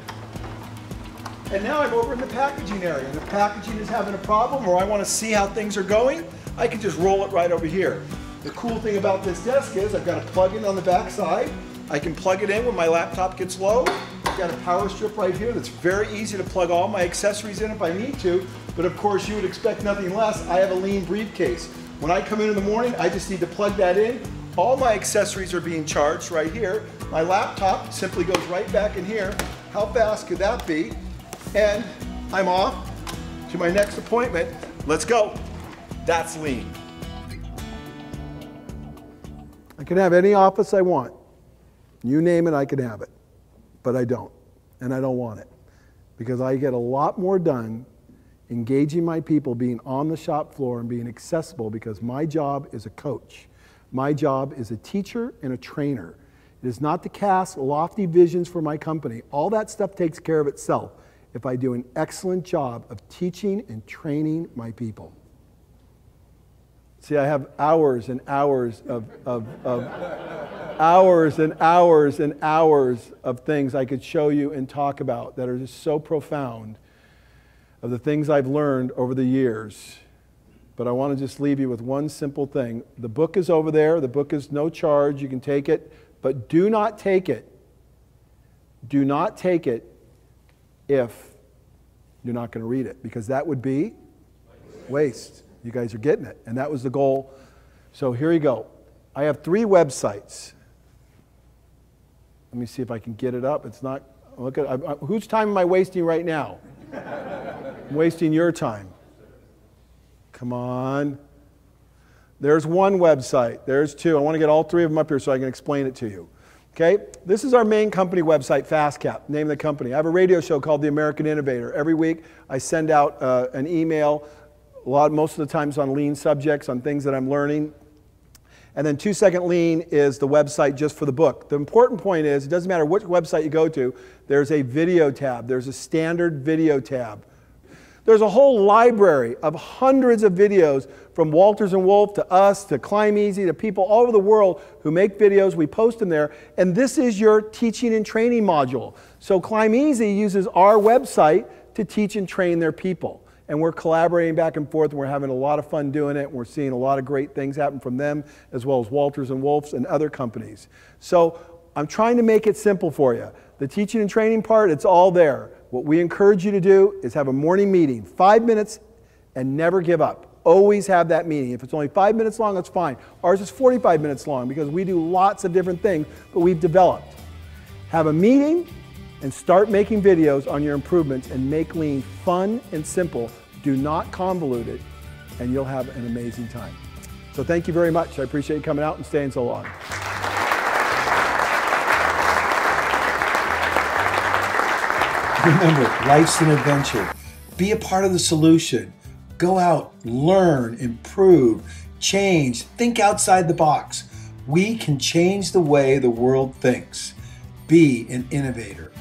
Speaker 1: And now I'm over in the packaging area. And if packaging is having a problem or I want to see how things are going, I can just roll it right over here. The cool thing about this desk is I've got a plug-in on the back side. I can plug it in when my laptop gets low. I've got a power strip right here that's very easy to plug all my accessories in if I need to. But of course, you would expect nothing less. I have a lean briefcase. When I come in the morning, I just need to plug that in. All my accessories are being charged right here. My laptop simply goes right back in here. How fast could that be? And I'm off to my next appointment. Let's go. That's lean.
Speaker 2: I can have any office I want. You name it, I can have it. But I don't. And I don't want it. Because I get a lot more done engaging my people, being on the shop floor and being accessible, because my job is a coach. My job is a teacher and a trainer. It is not to cast lofty visions for my company. All that stuff takes care of itself if I do an excellent job of teaching and training my people. See, I have hours and hours of hours and hours and hours of things I could show you and talk about that are just so profound of the things I've learned over the years. But I want to just leave you with one simple thing. The book is over there. The book is no charge. You can take it. But do not take it. Do not take it if you're not going to read it, because that would be waste. You guys are getting it. And that was the goal. So here you go. I have 3 websites. Let me see if I can get it up. It's not, look at, whose time am I wasting right now? I'm wasting your time. Come on. There's 1 website. There's 2. I want to get all 3 of them up here so I can explain it to you. Okay, this is our main company website, FastCap, name of the company. I have a radio show called The American Innovator. Every week I send out an email, most of the times on lean subjects, on things that I'm learning. And then 2 Second Lean is the website just for the book. The important point is, it doesn't matter which website you go to, there's a video tab. There's a standard video tab. There's a whole library of hundreds of videos from Walters and Wolf to us to Climb Easy to people all over the world who make videos. We post them there. And this is your teaching and training module. So Climb Easy uses our website to teach and train their people. And we're collaborating back and forth, and we're having a lot of fun doing it. We're seeing a lot of great things happen from them, as well as Walters and Wolf's and other companies. So I'm trying to make it simple for you. The teaching and training part, it's all there. What we encourage you to do is have a morning meeting, 5 minutes, and never give up. Always have that meeting. If it's only 5 minutes long, that's fine. Ours is 45 minutes long because we do lots of different things, but we've developed. Have a meeting and start making videos on your improvements and make lean fun and simple. Do not convolute it, and you'll have an amazing time. So thank you very much. I appreciate you coming out and staying so long.
Speaker 1: Remember, life's an adventure. Be a part of the solution. Go out, learn, improve, change, think outside the box. We can change the way the world thinks. Be an innovator.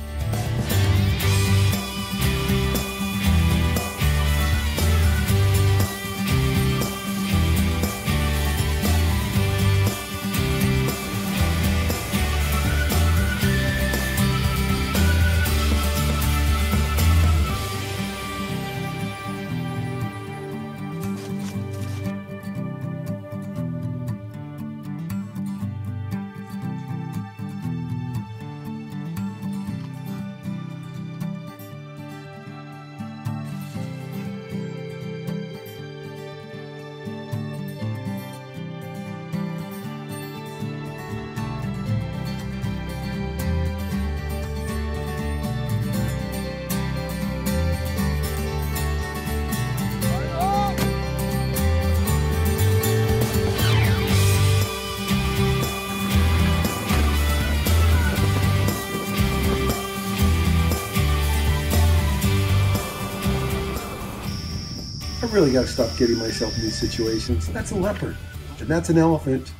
Speaker 1: I really got to stop getting myself in these situations. That's a leopard, and that's an elephant.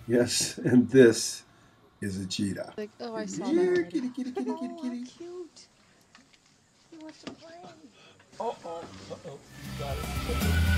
Speaker 1: Yes, and this is a cheetah.
Speaker 21: Like, oh, I saw
Speaker 1: Here,
Speaker 21: that.
Speaker 1: kitty, kitty, kitty, kitty, kitty.
Speaker 21: Cute. He wants to play.
Speaker 2: Uh-oh. Uh-oh. Got it.